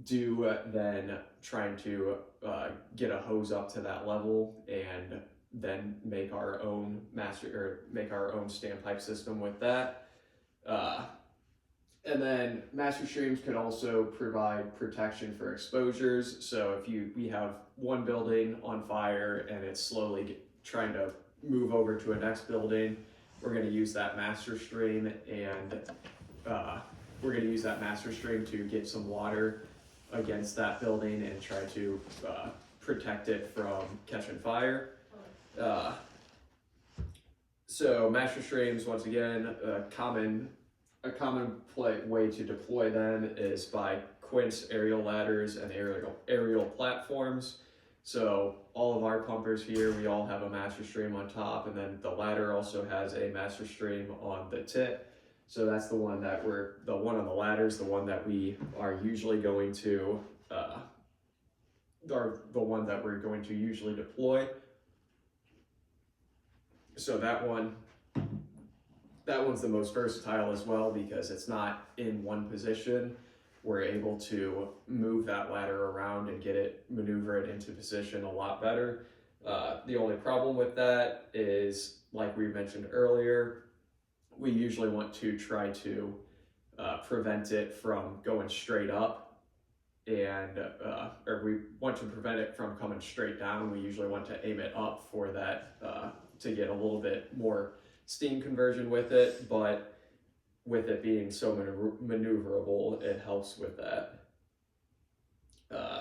do than trying to get a hose up to that level and then make our own standpipe system with that. And then master streams could also provide protection for exposures. So if we have one building on fire and it's slowly trying to move over to a next building, we're going to use that master stream, and we're going to use that master stream to get some water against that building and try to protect it from catching fire. So master streams, once again, a common way to deploy them is by quints, aerial ladders, and aerial platforms. So all of our pumpers here, we all have a master stream on top, and then the ladder also has a master stream on the tip. So that's the one on the ladder is the one that we are usually going to, we're going to usually deploy. So that one's the most versatile as well, because it's not in one position. We're able to move that ladder around and maneuver it into position a lot better. The only problem with that is, like we mentioned earlier, we usually want to try to prevent it from going straight up, or we want to prevent it from coming straight down. We usually want to aim it up for that, to get a little bit more steam conversion with it, but with it being so maneuverable, it helps with that.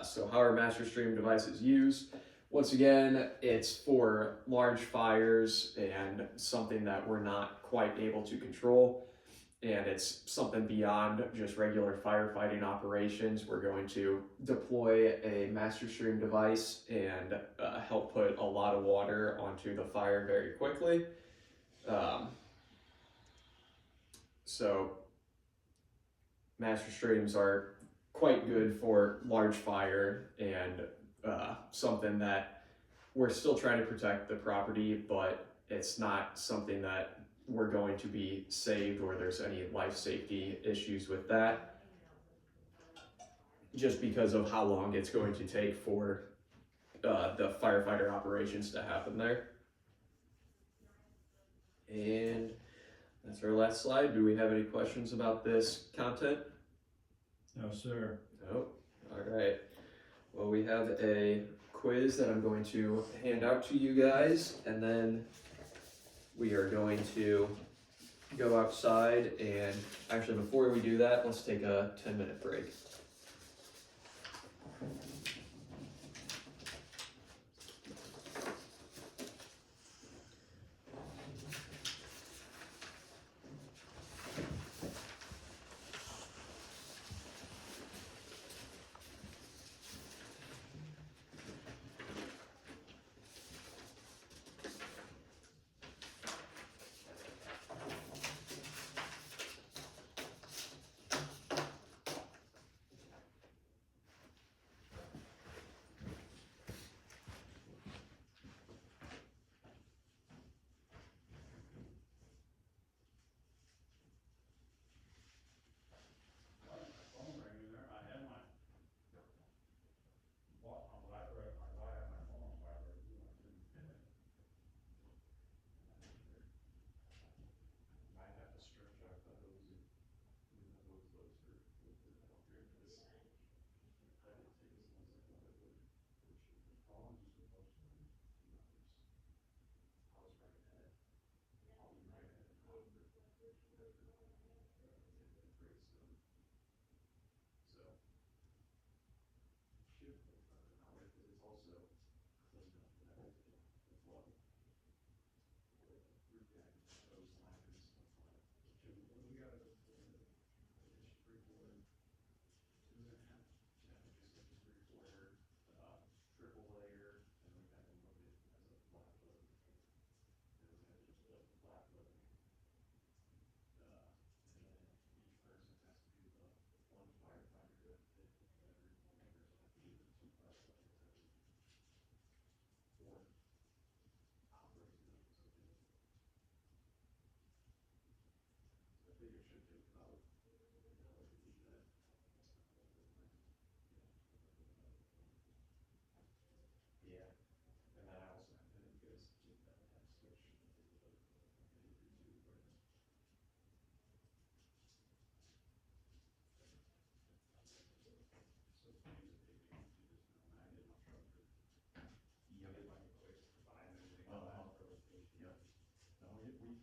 So how are master stream devices used? Once again, it's for large fires and something that we're not quite able to control. and it's something beyond just regular firefighting operations. We're going to deploy a master stream device and help put a lot of water onto the fire very quickly. So master streams are quite good for large fire and something that we're still trying to protect the property, but it's not something that we're going to be saved or there's any life safety issues with that, just because of how long it's going to take for the firefighter operations to happen there. And that's our last slide. Do we have any questions about this content? No, sir. Oh, all right. Well, we have a quiz that I'm going to hand out to you guys, and then we are going to go outside, and actually before we do that, let's take a 10-minute break.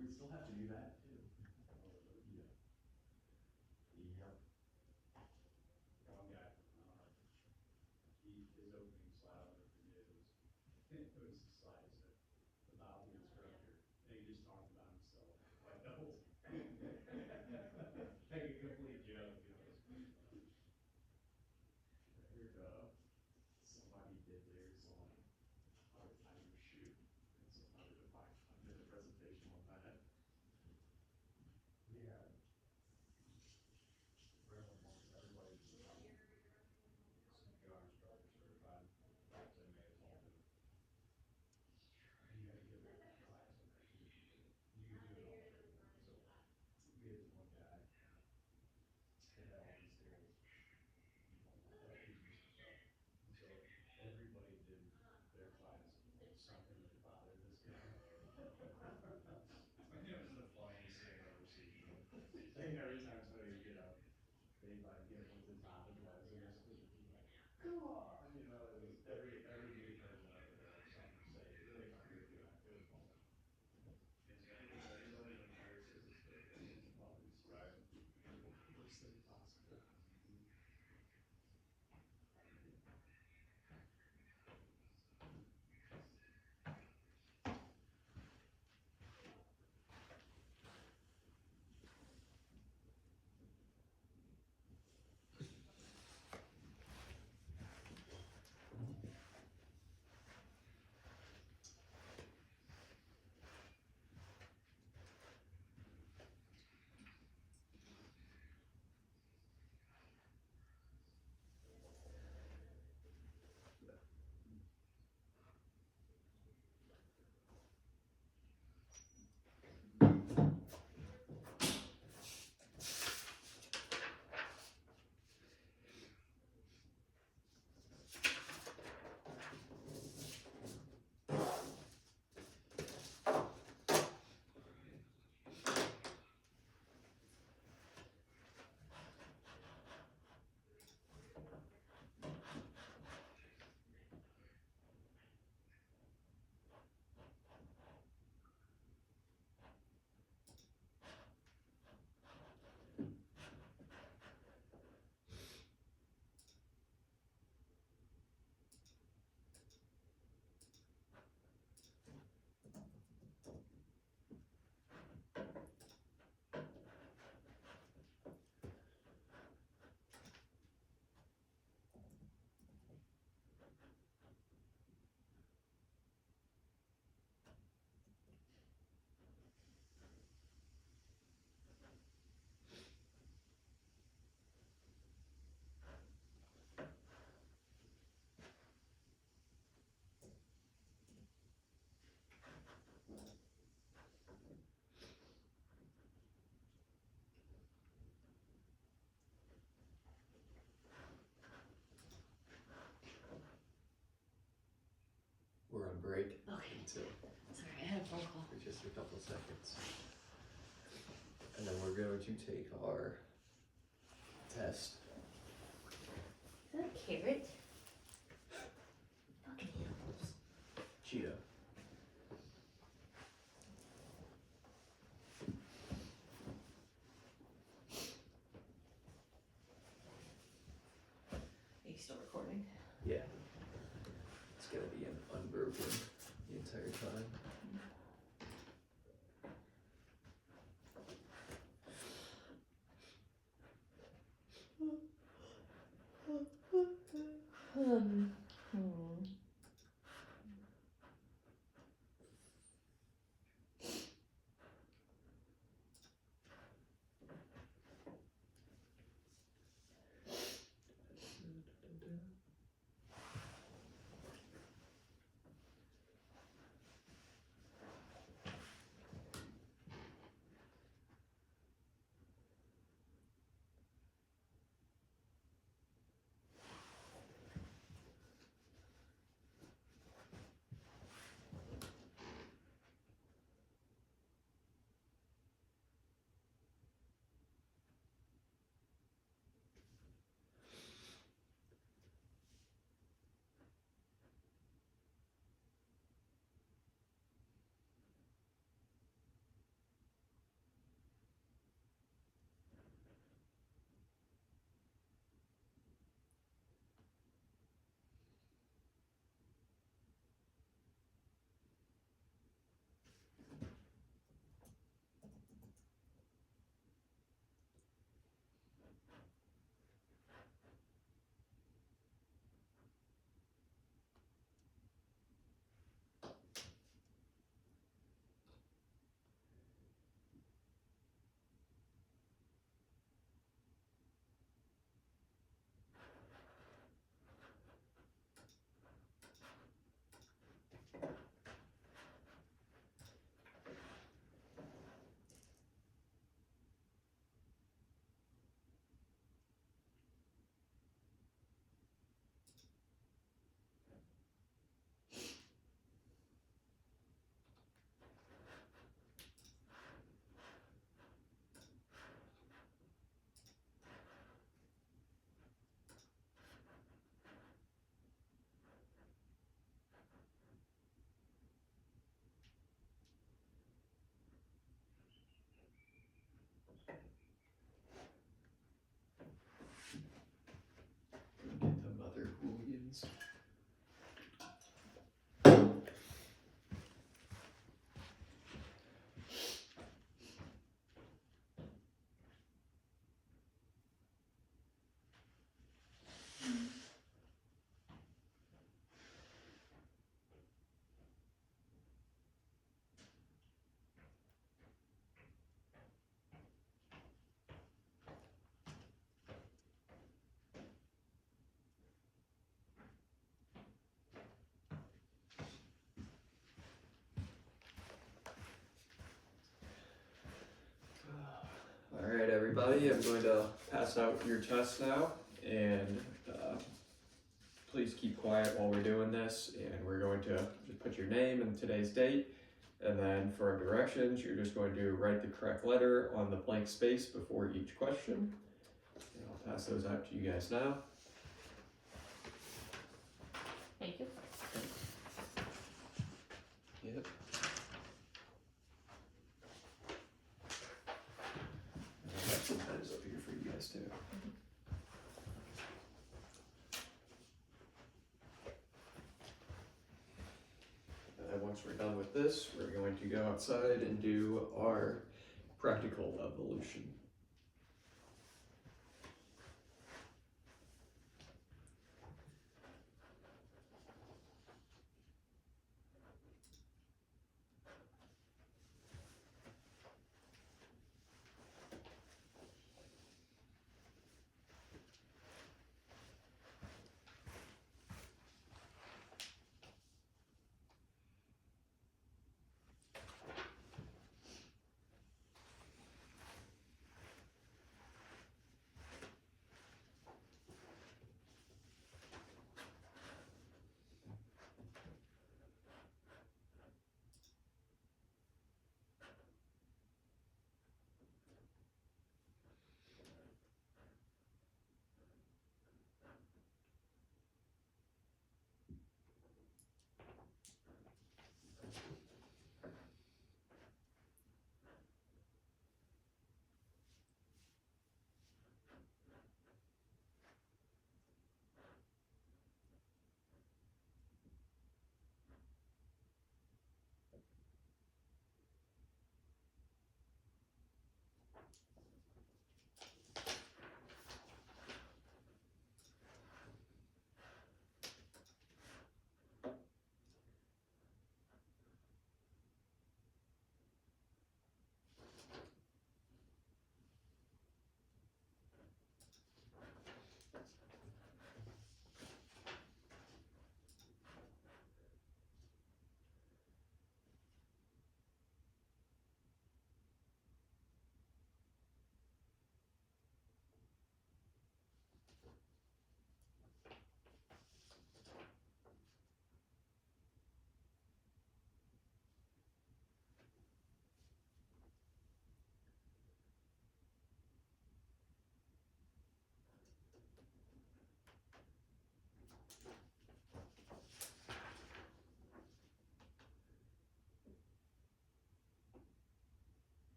We still have to do that too. Yeah. Yep. Wrong guy. His opening slide on there for me, it was the slide that about the instructor, and he just talked about himself like the whole time. Like a complete joke, you know. Somebody did theirs on how to time your shoe, and so I did a presentation on that. Yeah. Everybody just about CPR instructor certified, 10 minutes on it. You gotta get that class. break Okay, until sorry, I had a phone call. for just a couple of seconds. And then we're going to take our test. Is that a carrot? Fucking animals. Cheetah. Are you still recording? Yeah. It's gonna be an unbroken the entire time. Hmm. Get them other hooligans. Alright, everybody, I'm going to pass out your test now, and please keep quiet while we're doing this, and we're going to just put your name and today's date, and then for directions, you're just going to write the correct letter on the blank space before each question, and I'll pass those out to you guys now. Thank you. Yep. And I have some pens up here for you guys too. And once we're done with this, we're going to go outside and do our practical evolution.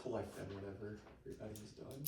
collect them whenever everybody's done.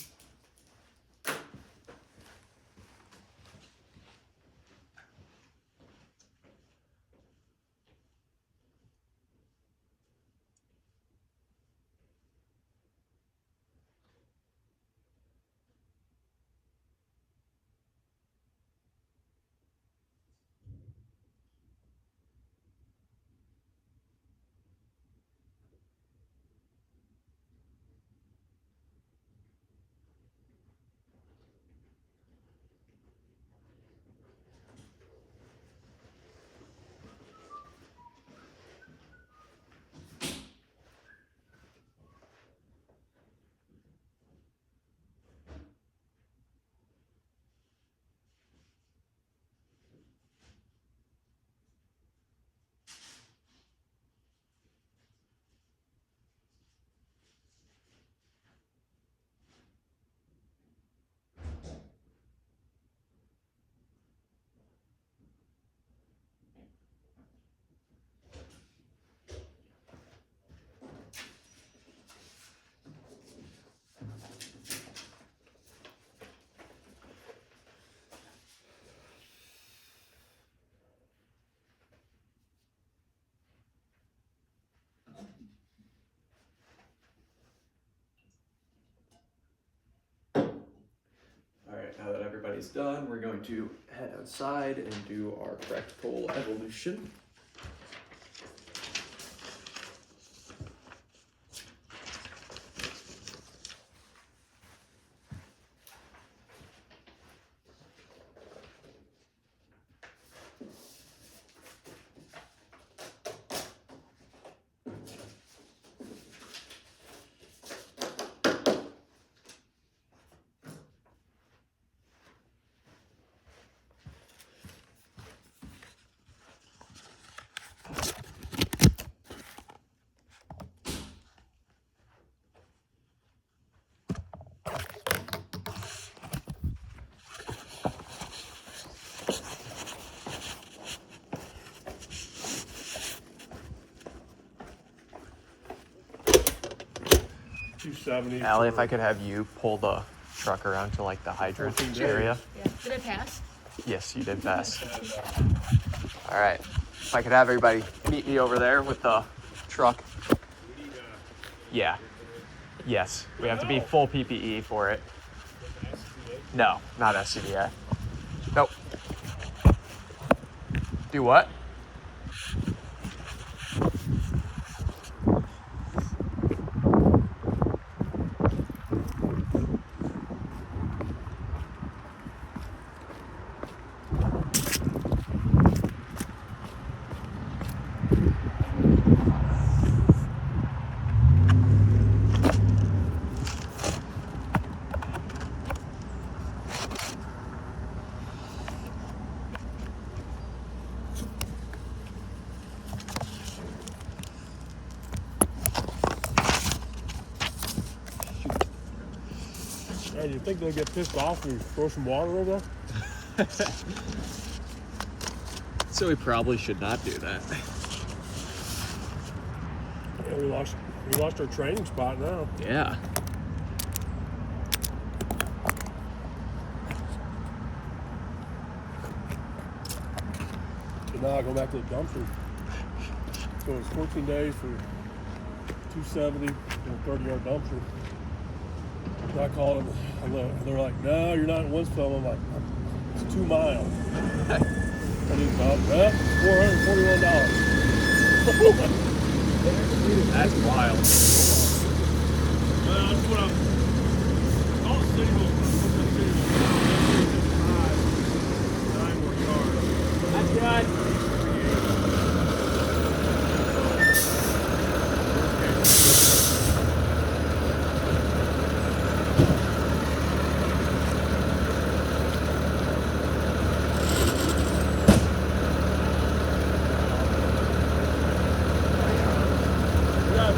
Alright, now that everybody's done, we're going to head outside and do our practical evolution. Allie, if I could have you pull the truck around to like the hydrant area. Yeah. Did I pass? Yes, you did pass. All right, if I could have everybody meet me over there with the truck. Yeah. Yes, we have to be full PPE for it. No, not SCBA. Nope. Do what? Hey, do you think they'll get pissed off when you throw some water over there? So we probably should not do that. Yeah, we lost our training spot now. Yeah. So now I go back to the dumpster. So it's 14 days for 270 and a 30-yard dumpster. And I called them, and they're like, no, you're not in Winston. I'm like, it's 2 miles. And he's like, well, it's $441. That's wild. Well, that's what I'm calling City Hall. I'm 9 more yards. That's right.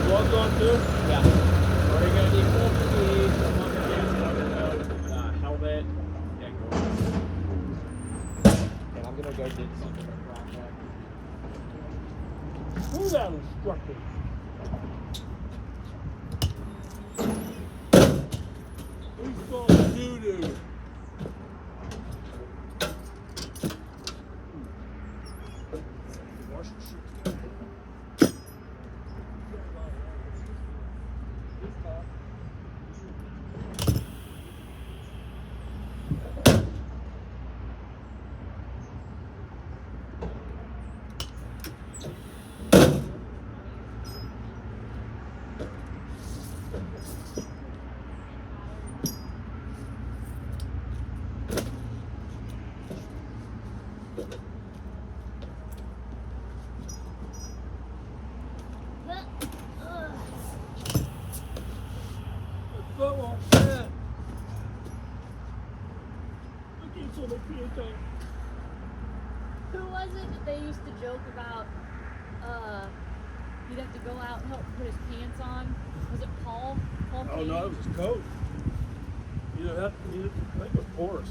Gloves on too? Yeah. We're gonna need full PPE, helmet, and gloves. And I'm gonna go get something for project. Who's that instructor? Who's called doo-doo? Wash your shit. Football, yeah. I can't tell my pants on. Who was it that they used to joke about, he'd have to go out and help put his pants on? Was it Paul? Paul Oh King? no, it was his coat. I think it was Boris.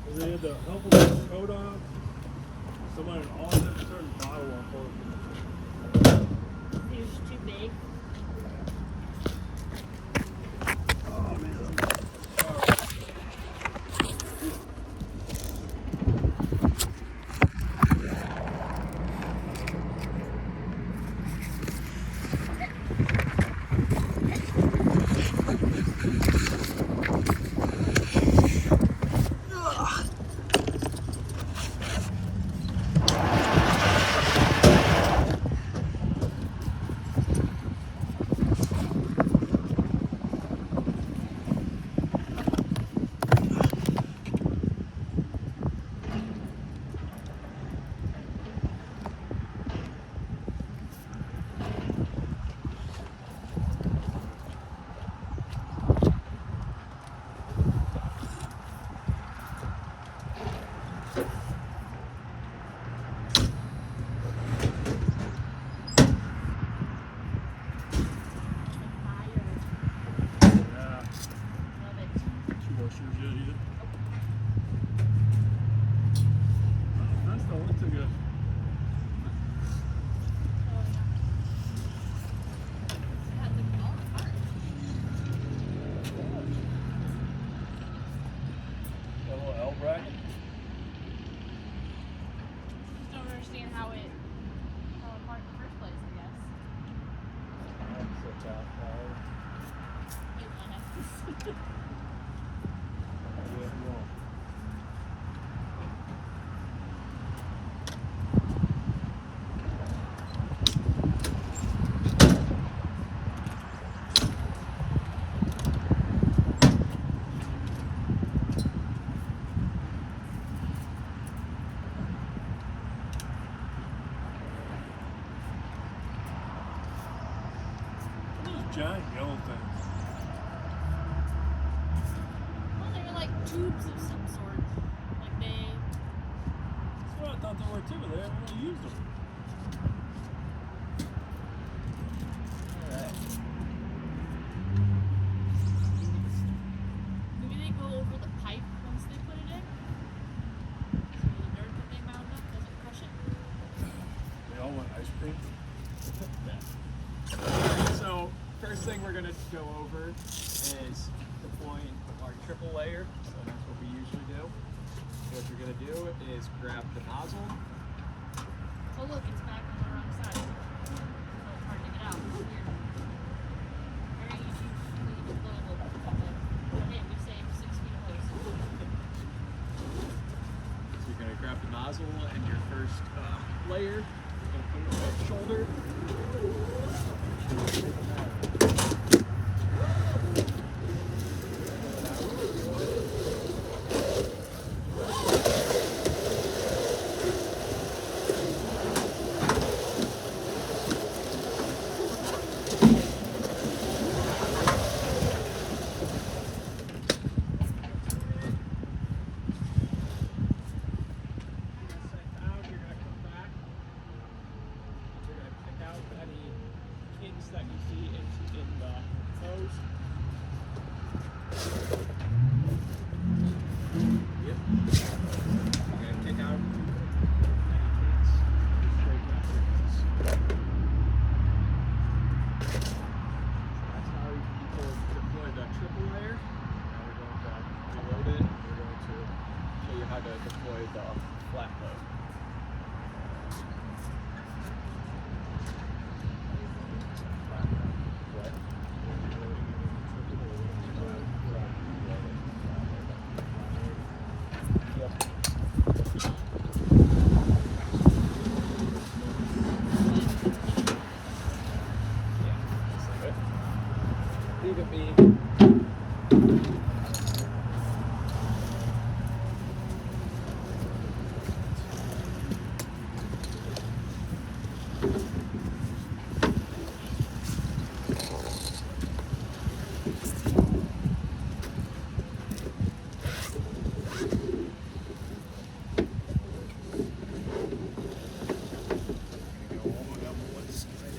And they had to help him with his coat on. Somebody always had to turn the bottle on for him. He was too big. Oh man. Giant yellow things. Well, they were like tubes of some sort. Like they. That's what I thought they were too, but they haven't really used them. Maybe they go over the pipe once they put it in. So the dirt that they mound up doesn't crush it. They all want ice cream. So, first thing we're gonna go over is deploying our triple layer. So that's what we usually do. What you're gonna do is grab the nozzle. Oh look, it's back on the wrong side. So it's hard to get out. It's weird. Very easy. Leave it little. Hey, we saved 6 feet of hose. So you're gonna grab the nozzle and your first layer. You're gonna put it on the shoulder. That you see in the hose. Yep. You're gonna kick out any kinks straight after this. So that's how you deploy the triple layer. look at me. Go all the way up one side.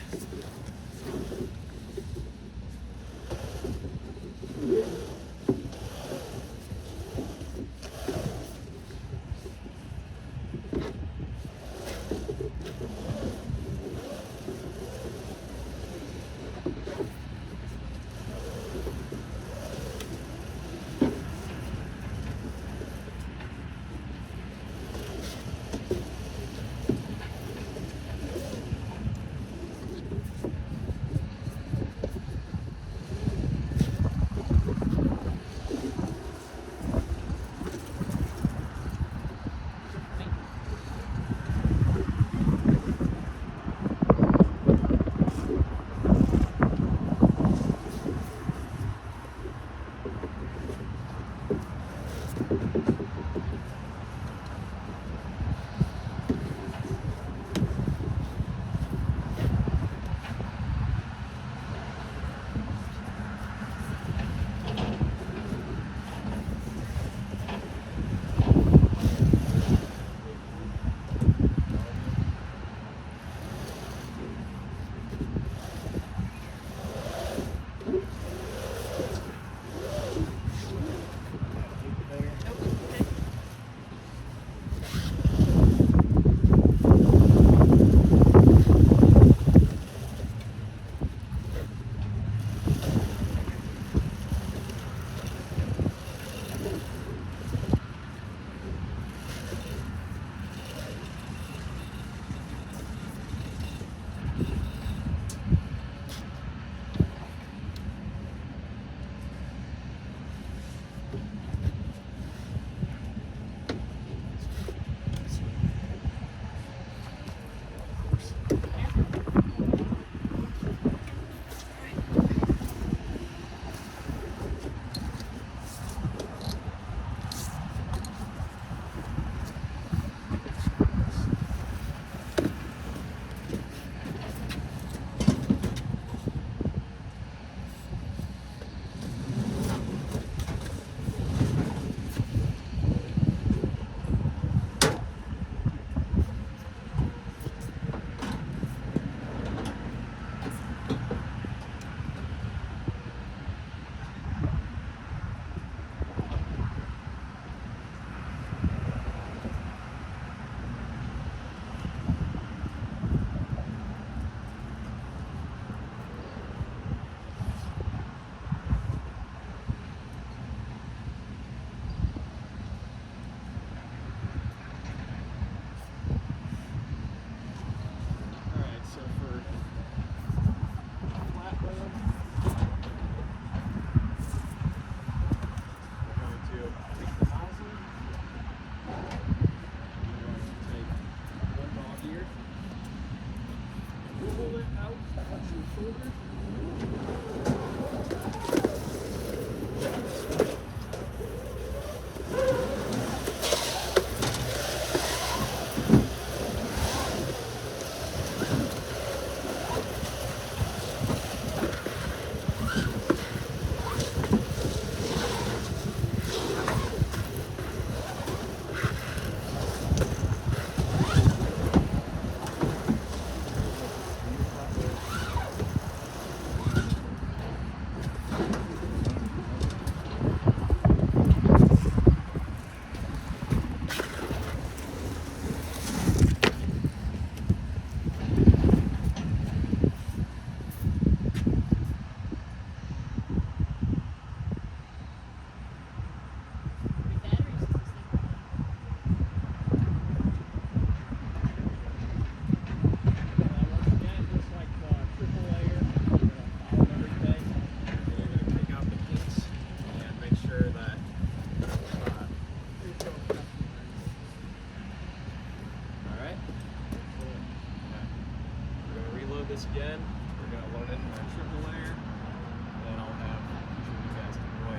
this again. We're going to load in our triple layer. then I'll have you guys deploy.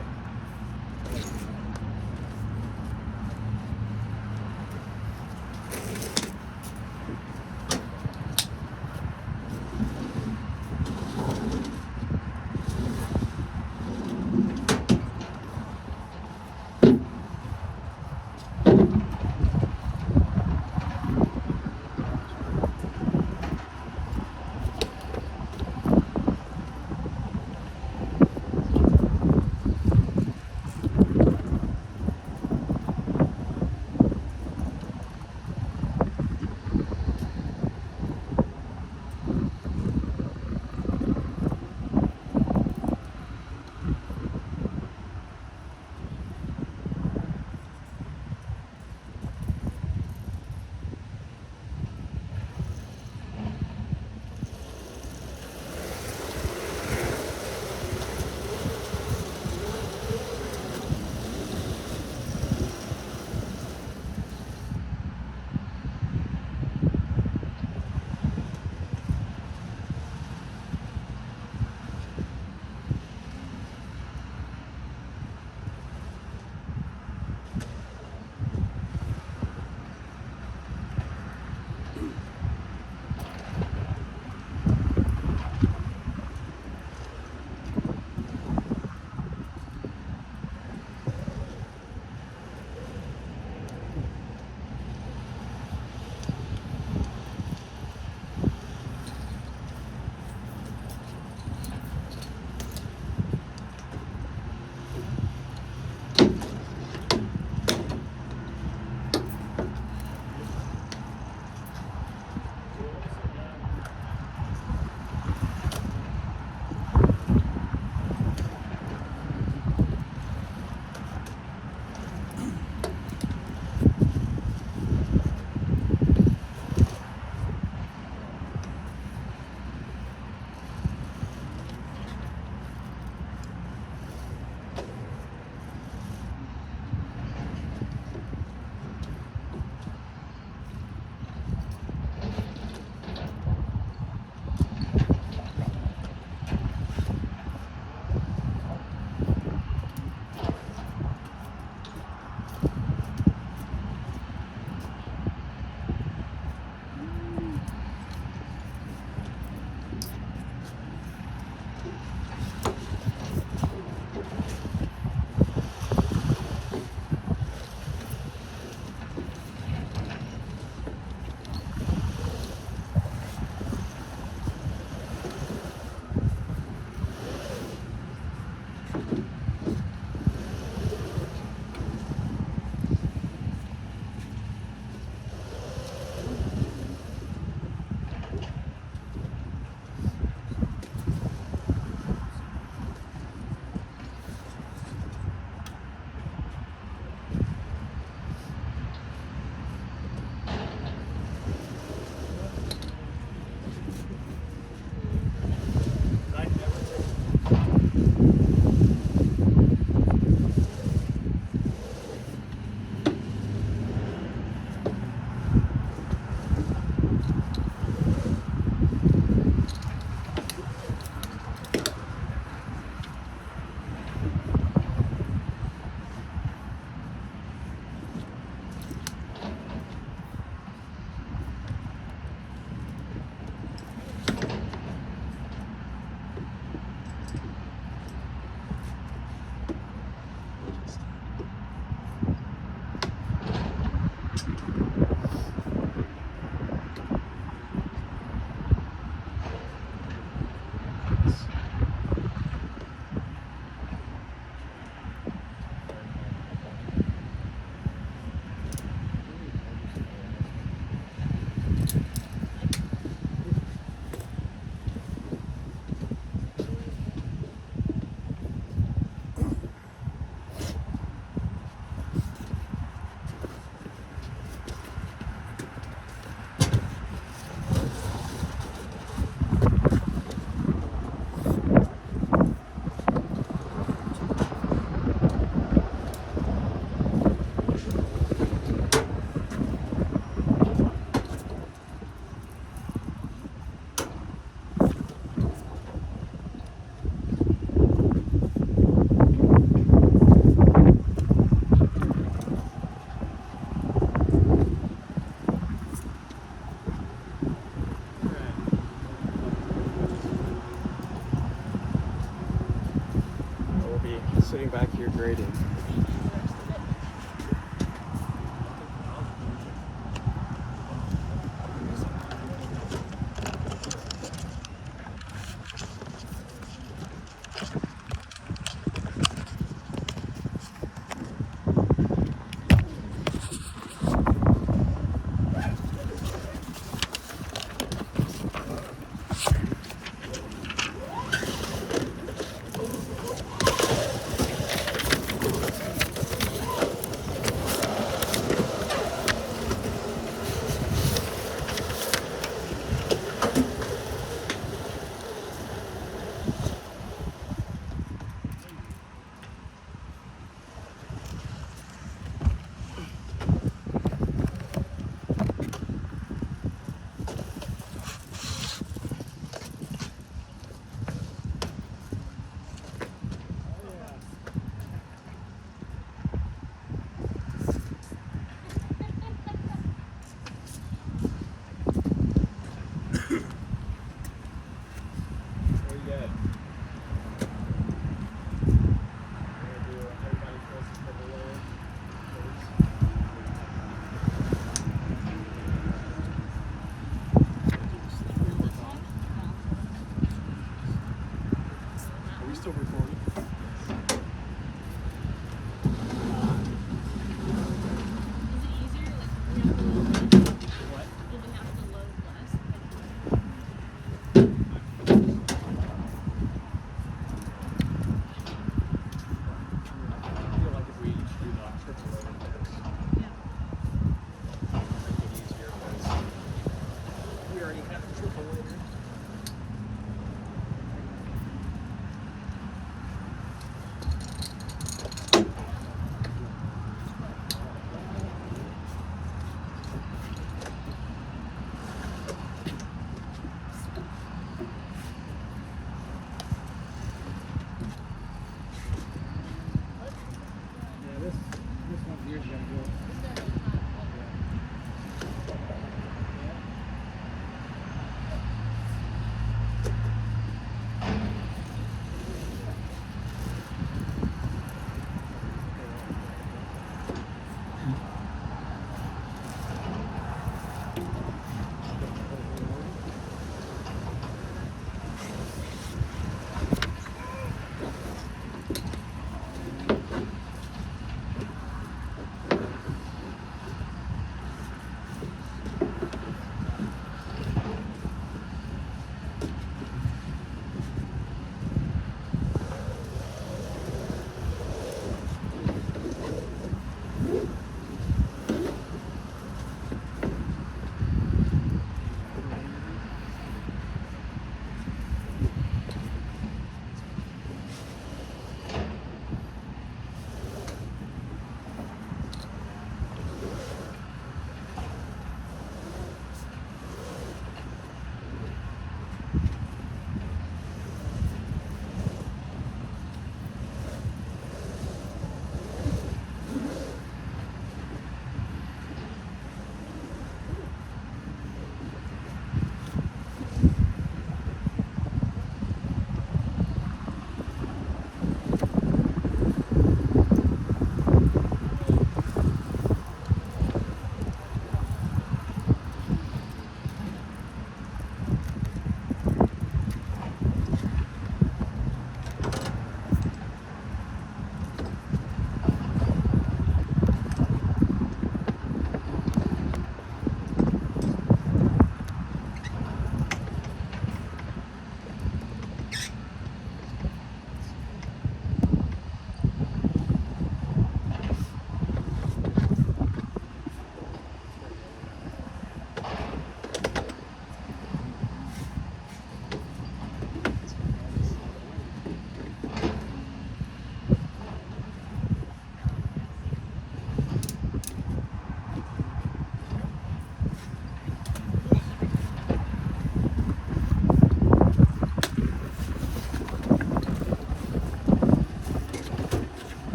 you're back here grading.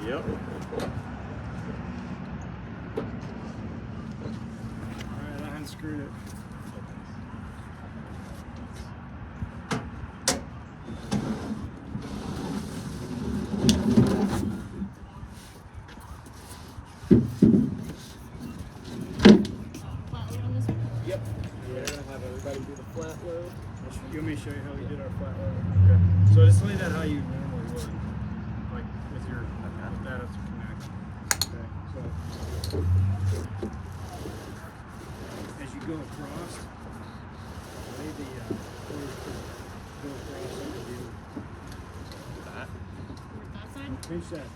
Yep. Alright, I unscrewed it. Flat load on this one? Yep. We're gonna have everybody do the flat load. You want me to show you how we did our flat load? Okay. So just leave that how you normally would. Like with your, with that up to connect. Okay, so. As you go across, lay the quarters go across over you. That. Towards that side? Pinch that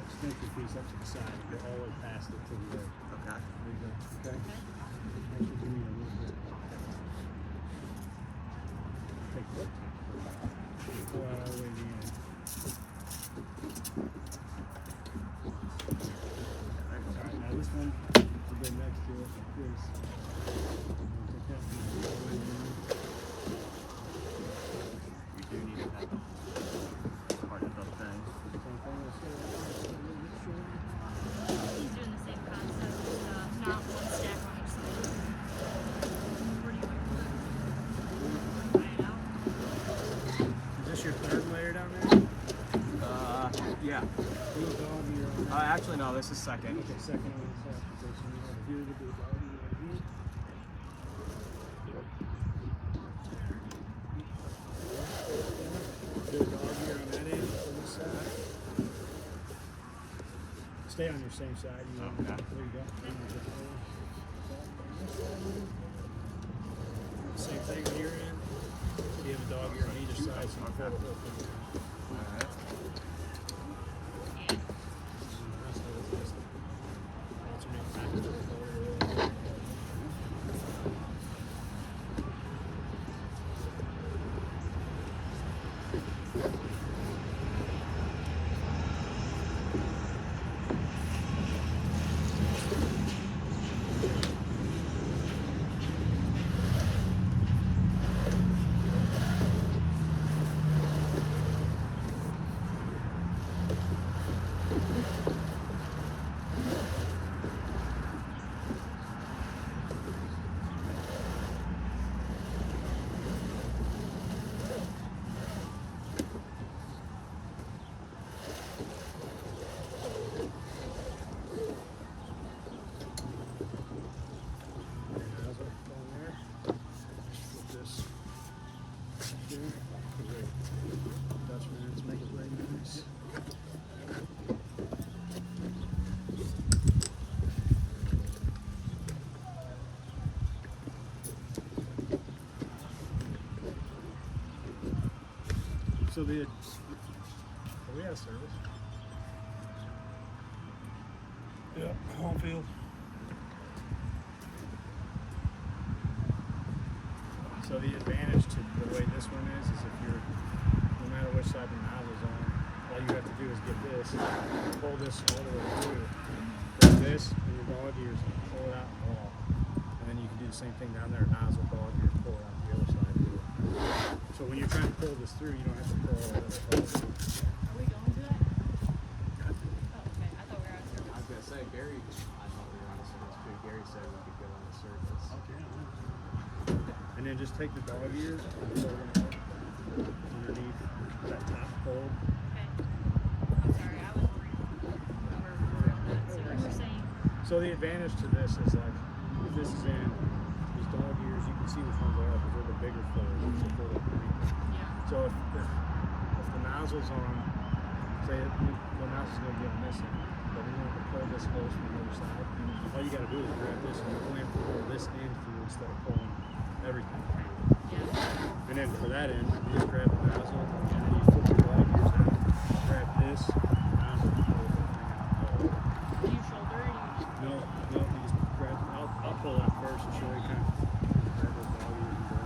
extension piece up to the side and go all the way past it to the right. Okay. There you go. Okay? Okay. Actually, give me a little bit. Take a look. Go out all the way to the end. Alright, now this one, we'll go next to it like this. Take that one all the way in. You do need to have part of the thing. Same thing, let's go a little bit shorter. He's doing the same concept, just not one stack on each side. Where do you want to put it? Out? Is this your third layer down there? Yeah. Little dog ear on that. Actually, no, this is second. Okay, second on this side. Okay, so you have here to do dog ear right here. Do a dog ear on that end on this side. Stay on your same side. You want Okay. There you go. Same thing on your end. You have a dog ear on either side, so you pull it up. Alright. So the, are we out of service? Yeah, home field. So the advantage to the way this one is if you're, no matter which side the nozzle's on, all you have to do is get this, pull this all the way through. Grab this, and your dog ears, pull it out all. And then you can do the same thing down there, nozzle, dog ears, pull it out the other side. So when you're trying to pull this through, you don't have to pull all the other parts. Are we going to that? Oh, okay. I thought we were out of service. I was gonna say, Gary, I thought we were on a service too. Gary said we could go on a service. Okay. And then just take the dog ears and pull them up underneath that top fold. Okay. I'm sorry, I was worried. So you were saying, So the advantage to this is like, if this is in, these dog ears, you can see which ones are because they're the bigger fillers. So pull up underneath. yeah. So if the nozzle's on, say the nozzle's going to be on this end, but we want to pull this hose from the other side, all you got to do is grab this and only have to pull this end through instead of pulling everything. Yeah. And then for that end, you just grab the nozzle and then you flip your dog ears down, grab this, nozzle, pull the thing out. Do you shoulder it? Or you No, you just grab, I'll pull it out first and show you kind of grab those dog ears and go.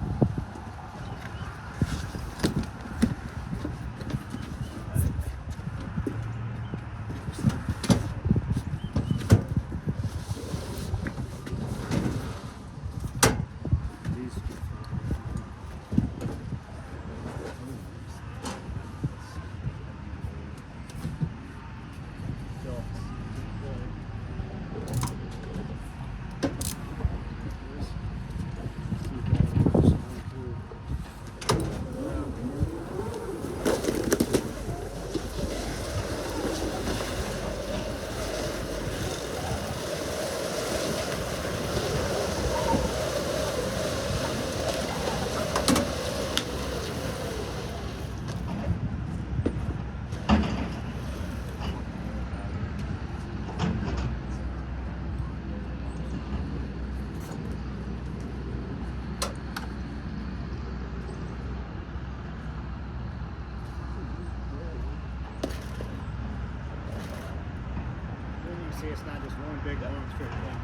These, see, it's not just one big long straight thing.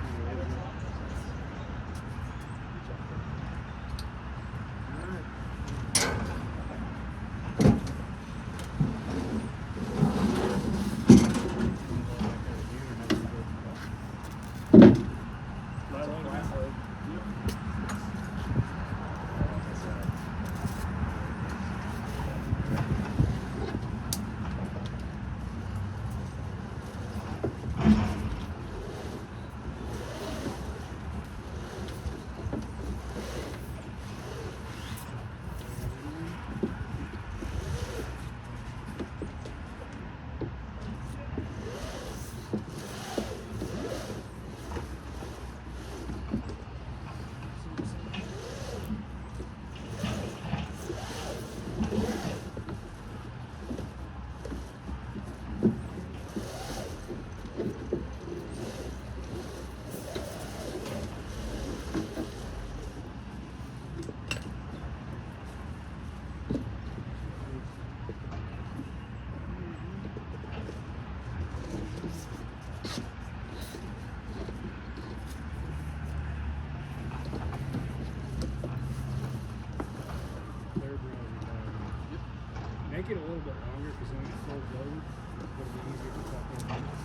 Make it a little bit longer because when it flows loaded, it'll be easier to tuck in.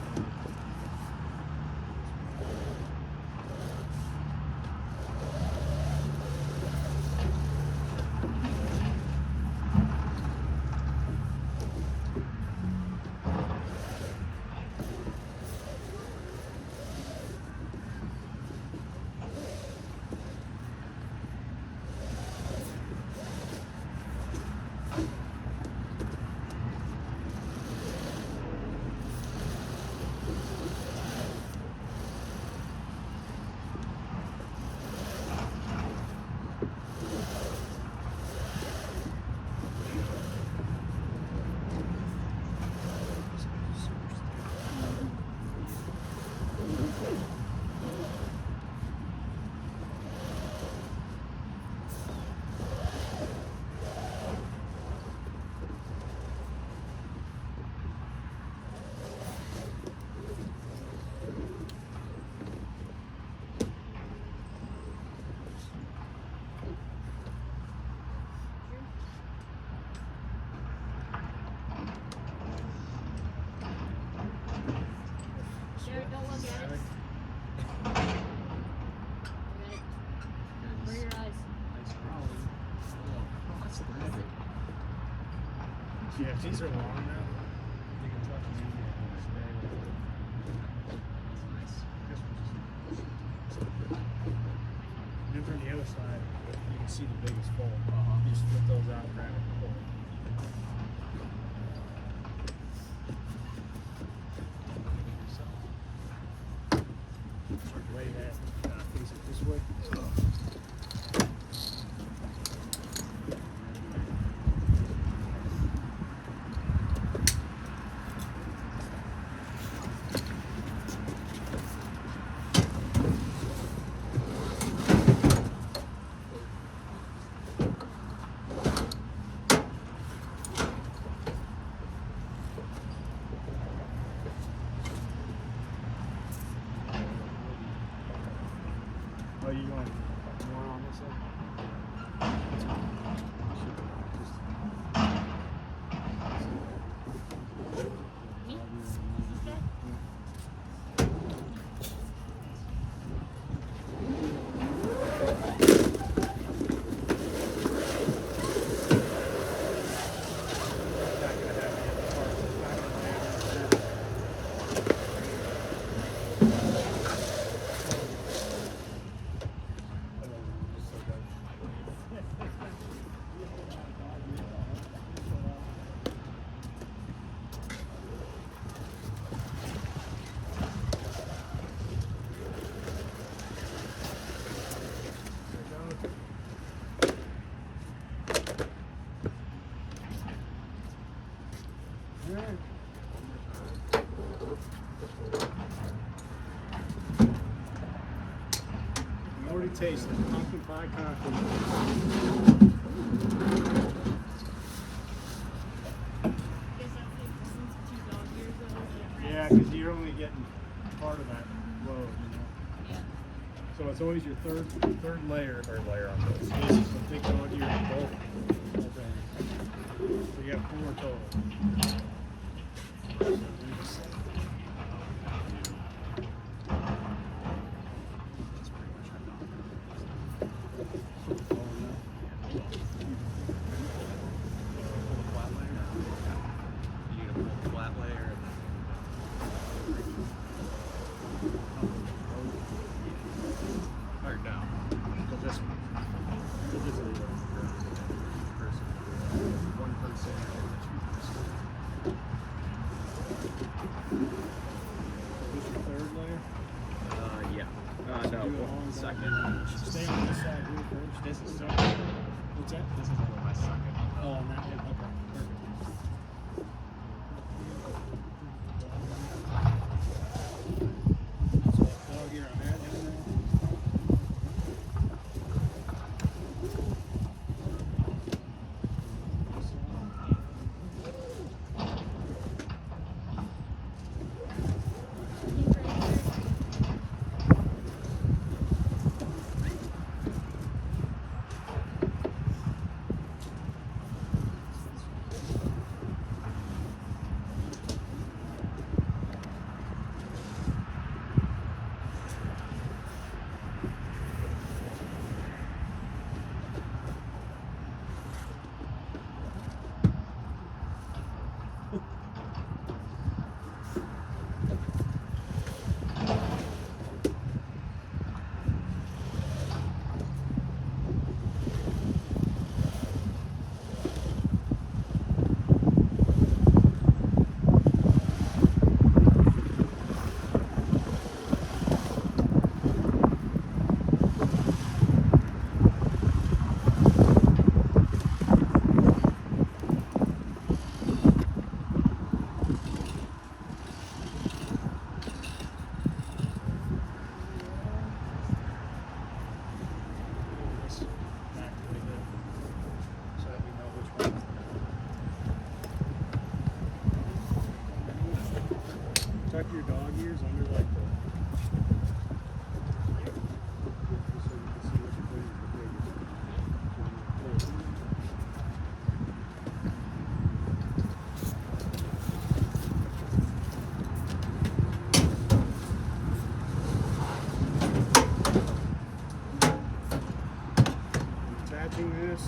Jared, don't look at it. Where are your eyes? Yeah, if these are long enough, you can tuck them in here and stay with it. This one's just- And then from the other side, you can see the biggest fold. You just flip those out, grab it, and pull it. Lay that, face it this way. Oh, you going more on this side? Me? Okay. You already tasted pumpkin pie coffee. Guess that's like since 2 dog years old. Yeah, because you're only getting part So it's always your third layer. Third layer on this. This is a big dog ear in both. Okay. So you have 4 total. You need to pull the flat layer and or no. So just leave it. Person. One person and 2 person. This your third layer? Yeah. Do it along the Second. Stay on this side here first. This is so. What's that? This is my second. Oh, on that one. Okay. Perfect. So dog ear on that end now. So that we know which one. Tuck your dog ears under like the. So you can see which one is the biggest. Attaching this.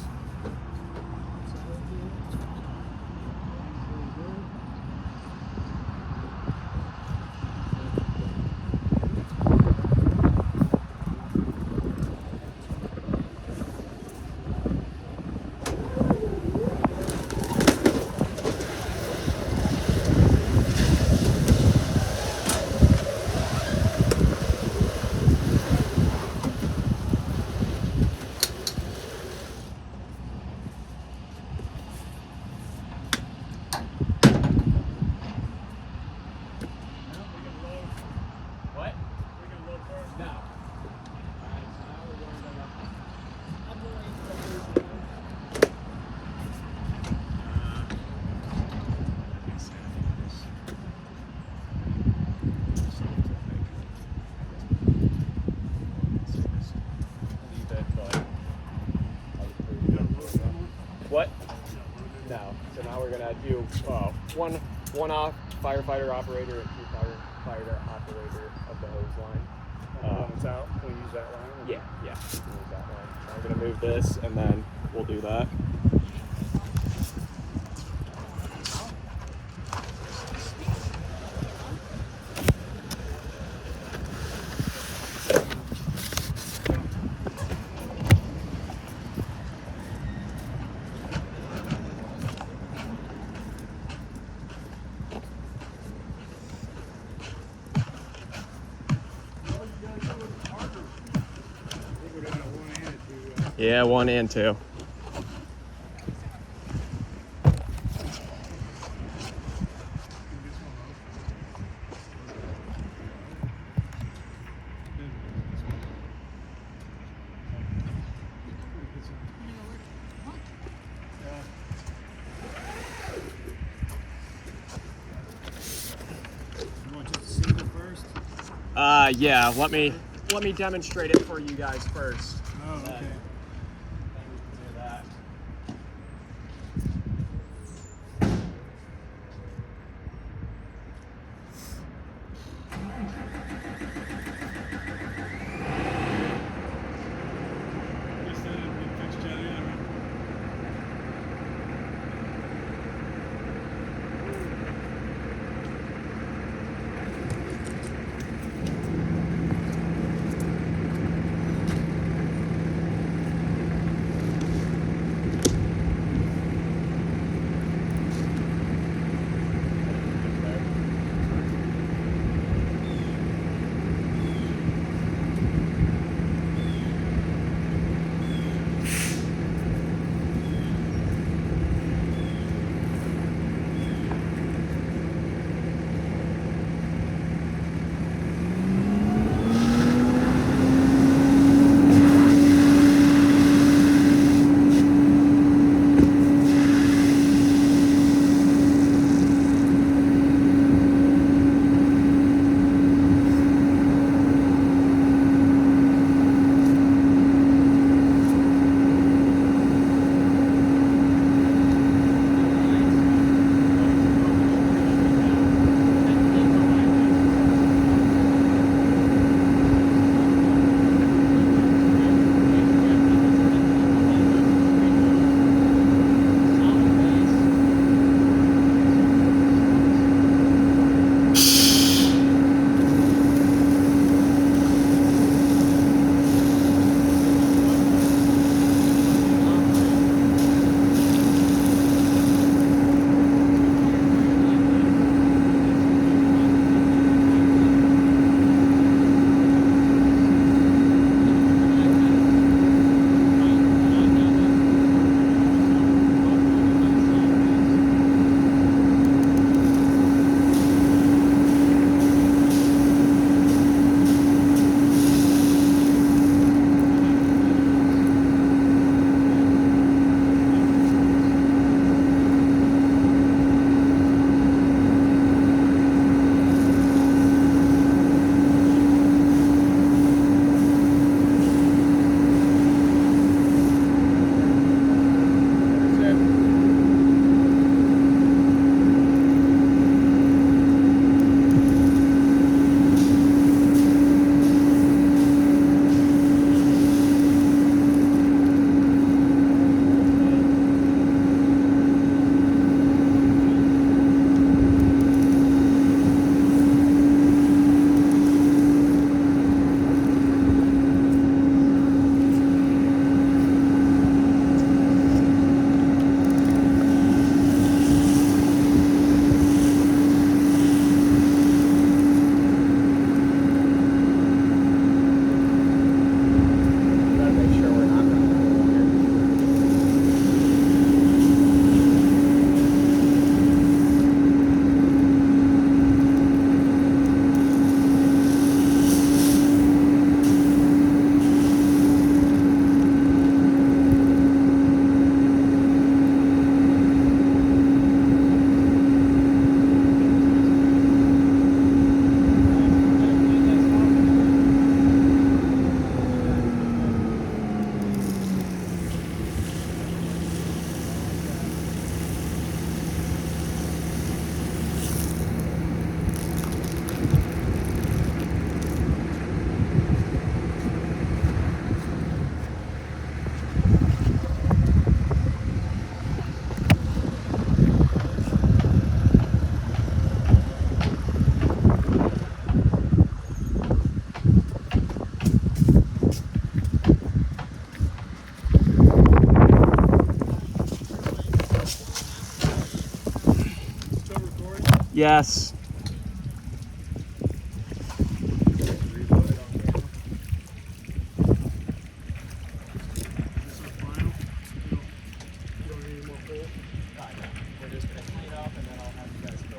What? We're gonna load first. No. What? No. So now we're gonna do one off firefighter operator and 2 firefighter operator of the hose line. When it's out, we'll use that line. Yeah. Move that line. So I'm gonna move this and then we'll do that. I think we're down to 1 and a 2. Yeah, 1 and 2. You want just a single first? Yeah, let me let me demonstrate it for you guys first. Oh, okay. Then we can do that. Guess that didn't get fixed yet either. Yes. We're just gonna clean up and then I'll have you guys fill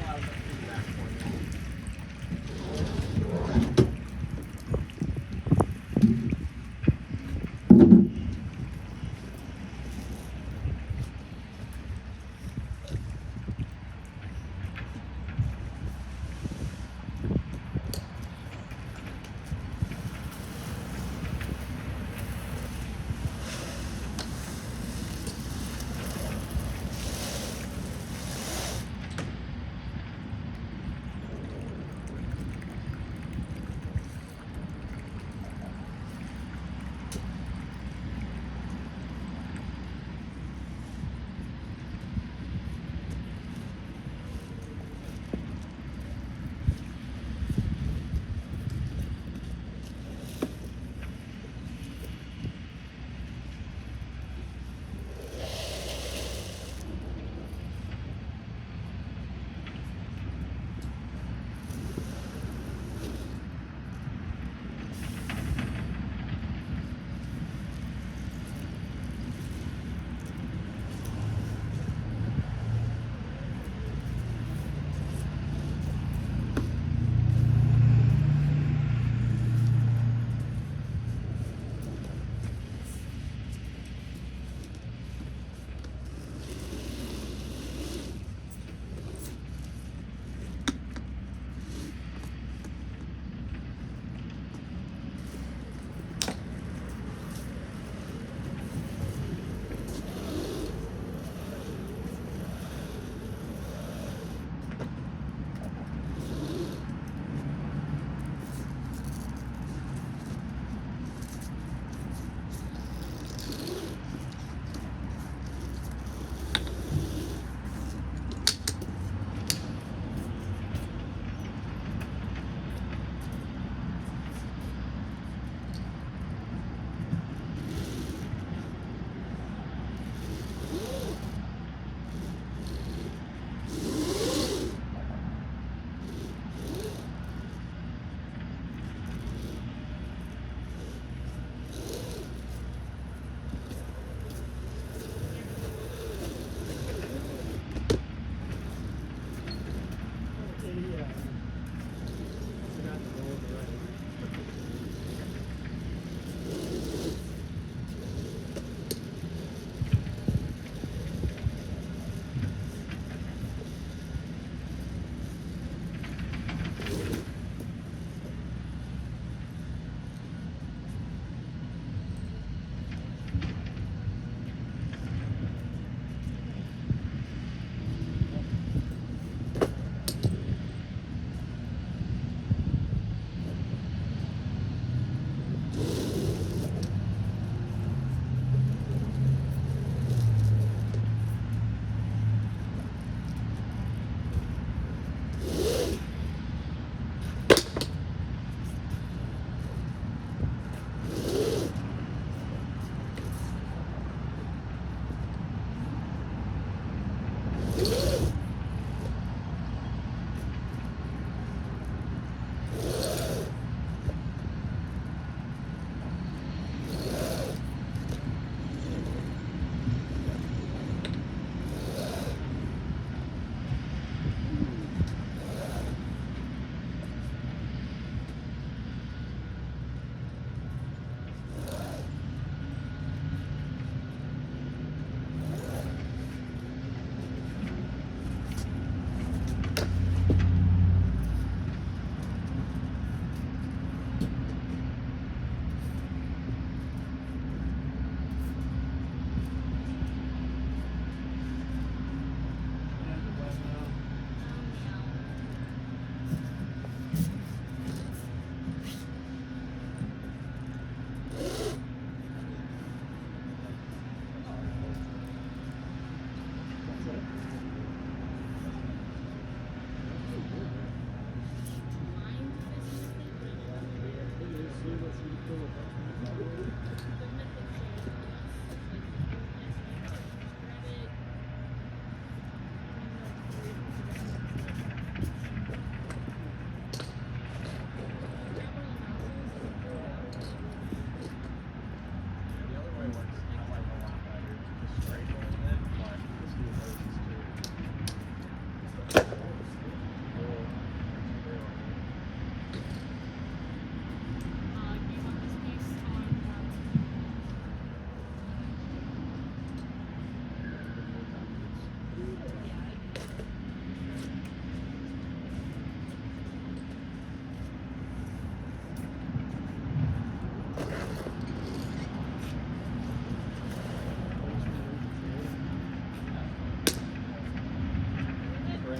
out the feedback for me.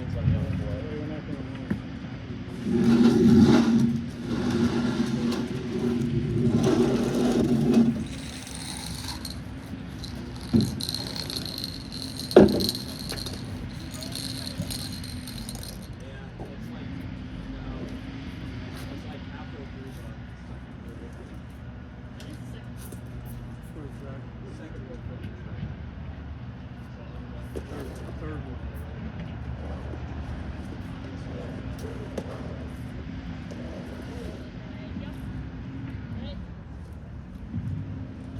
things on the other board. Hey, we're not gonna know. Yeah, it's like, it's like Apple Rhubarb. That is sick. Where's that? The second one from the track. Third one. Yep. Right.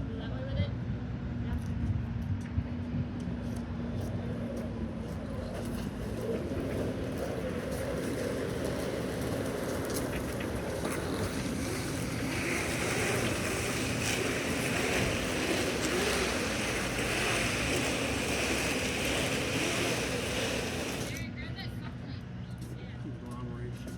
Go that way with it. Yep. Mary, grab that cup plate. Yeah. Conglomeration.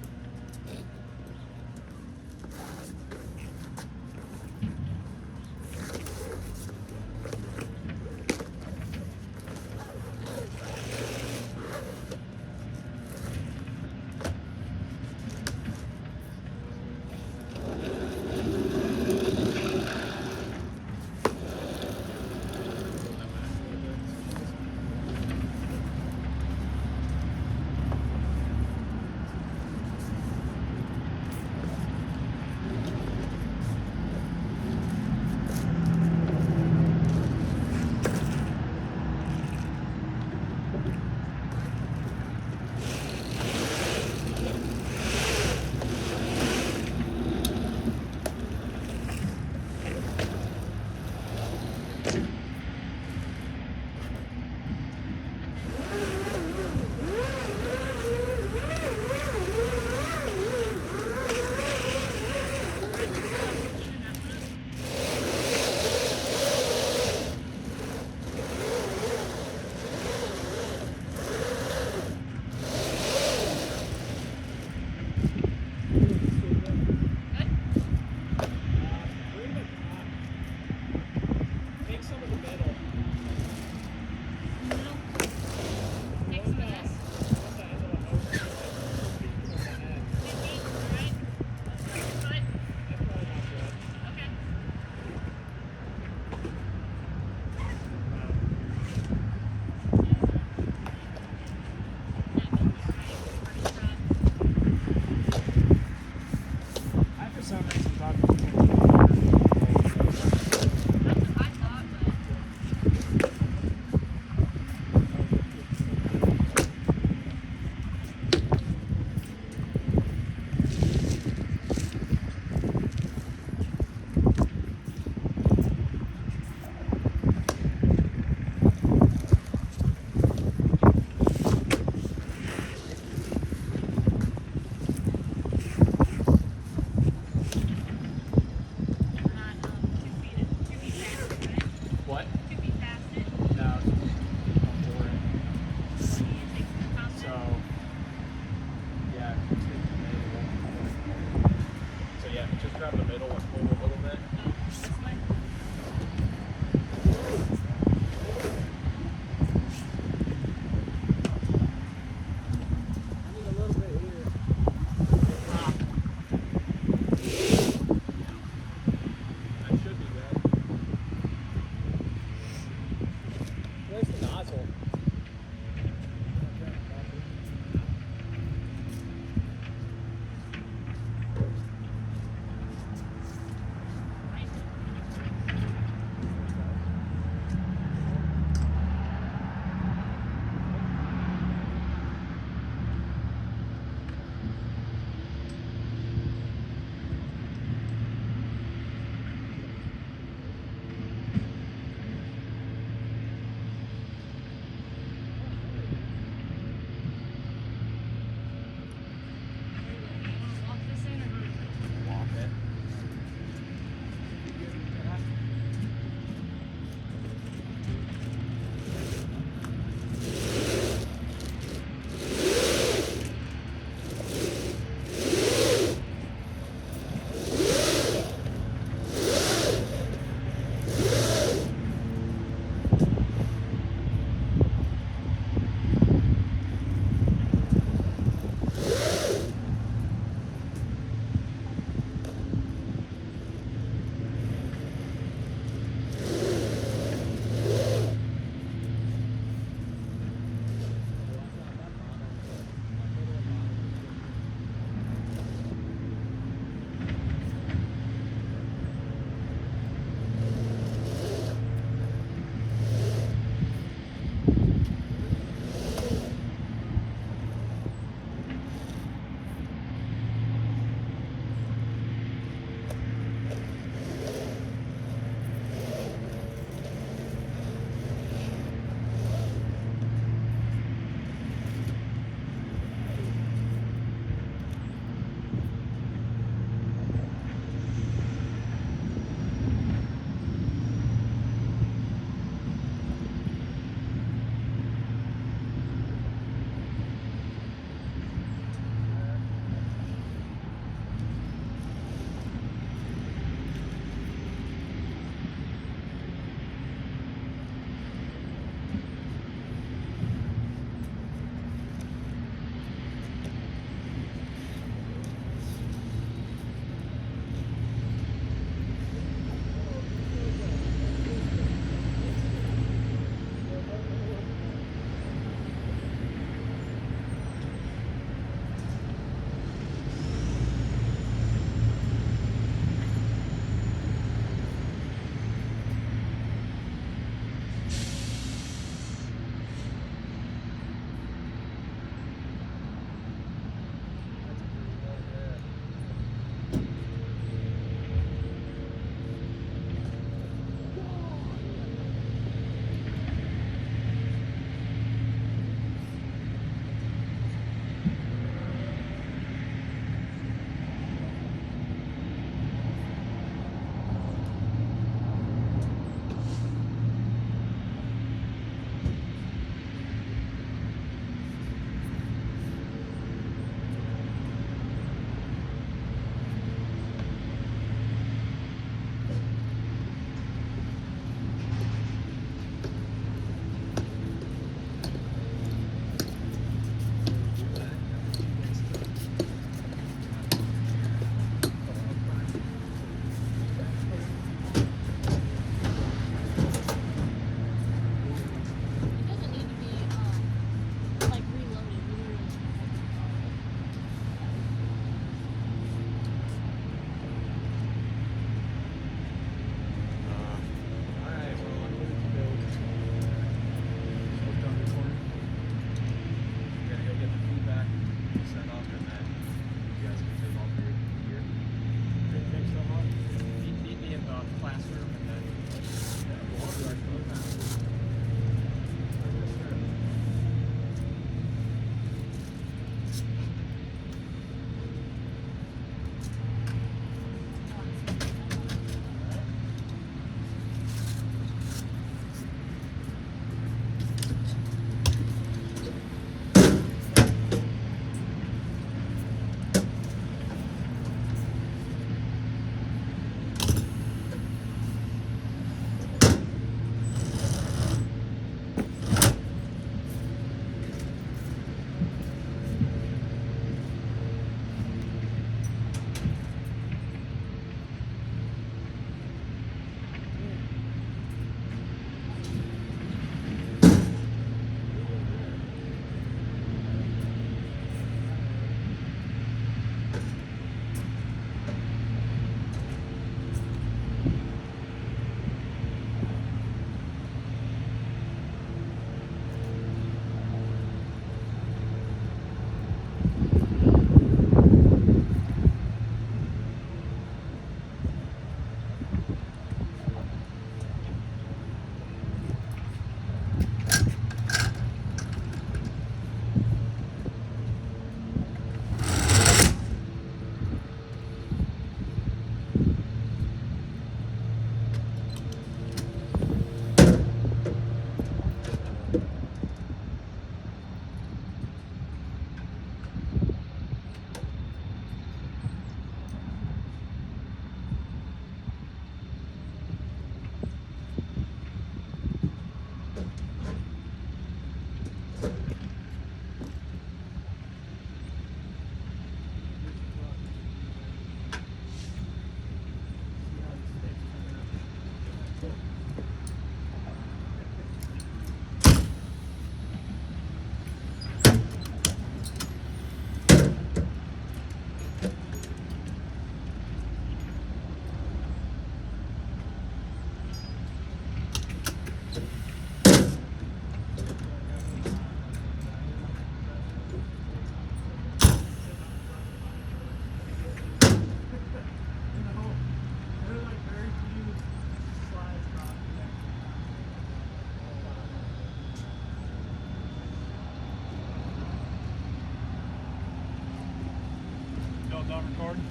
not recording?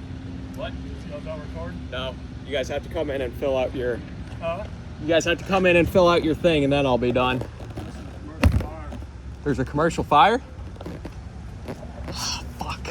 What? Y'all not recording? No. You guys have to come in and fill out your. Huh? You guys have to come in and fill out your thing, and then I'll be done. Commercial fire. There's a commercial fire. Oh, fuck.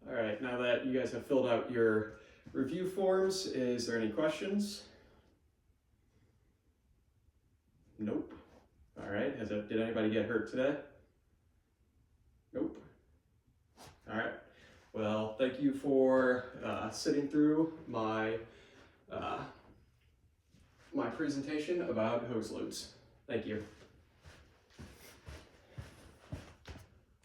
All right, now that you guys have filled out your review forms, is there any questions? Nope. All right, did anybody get hurt today? Nope. All right, well, thank you for sitting through my my presentation about hose loads. Thank you.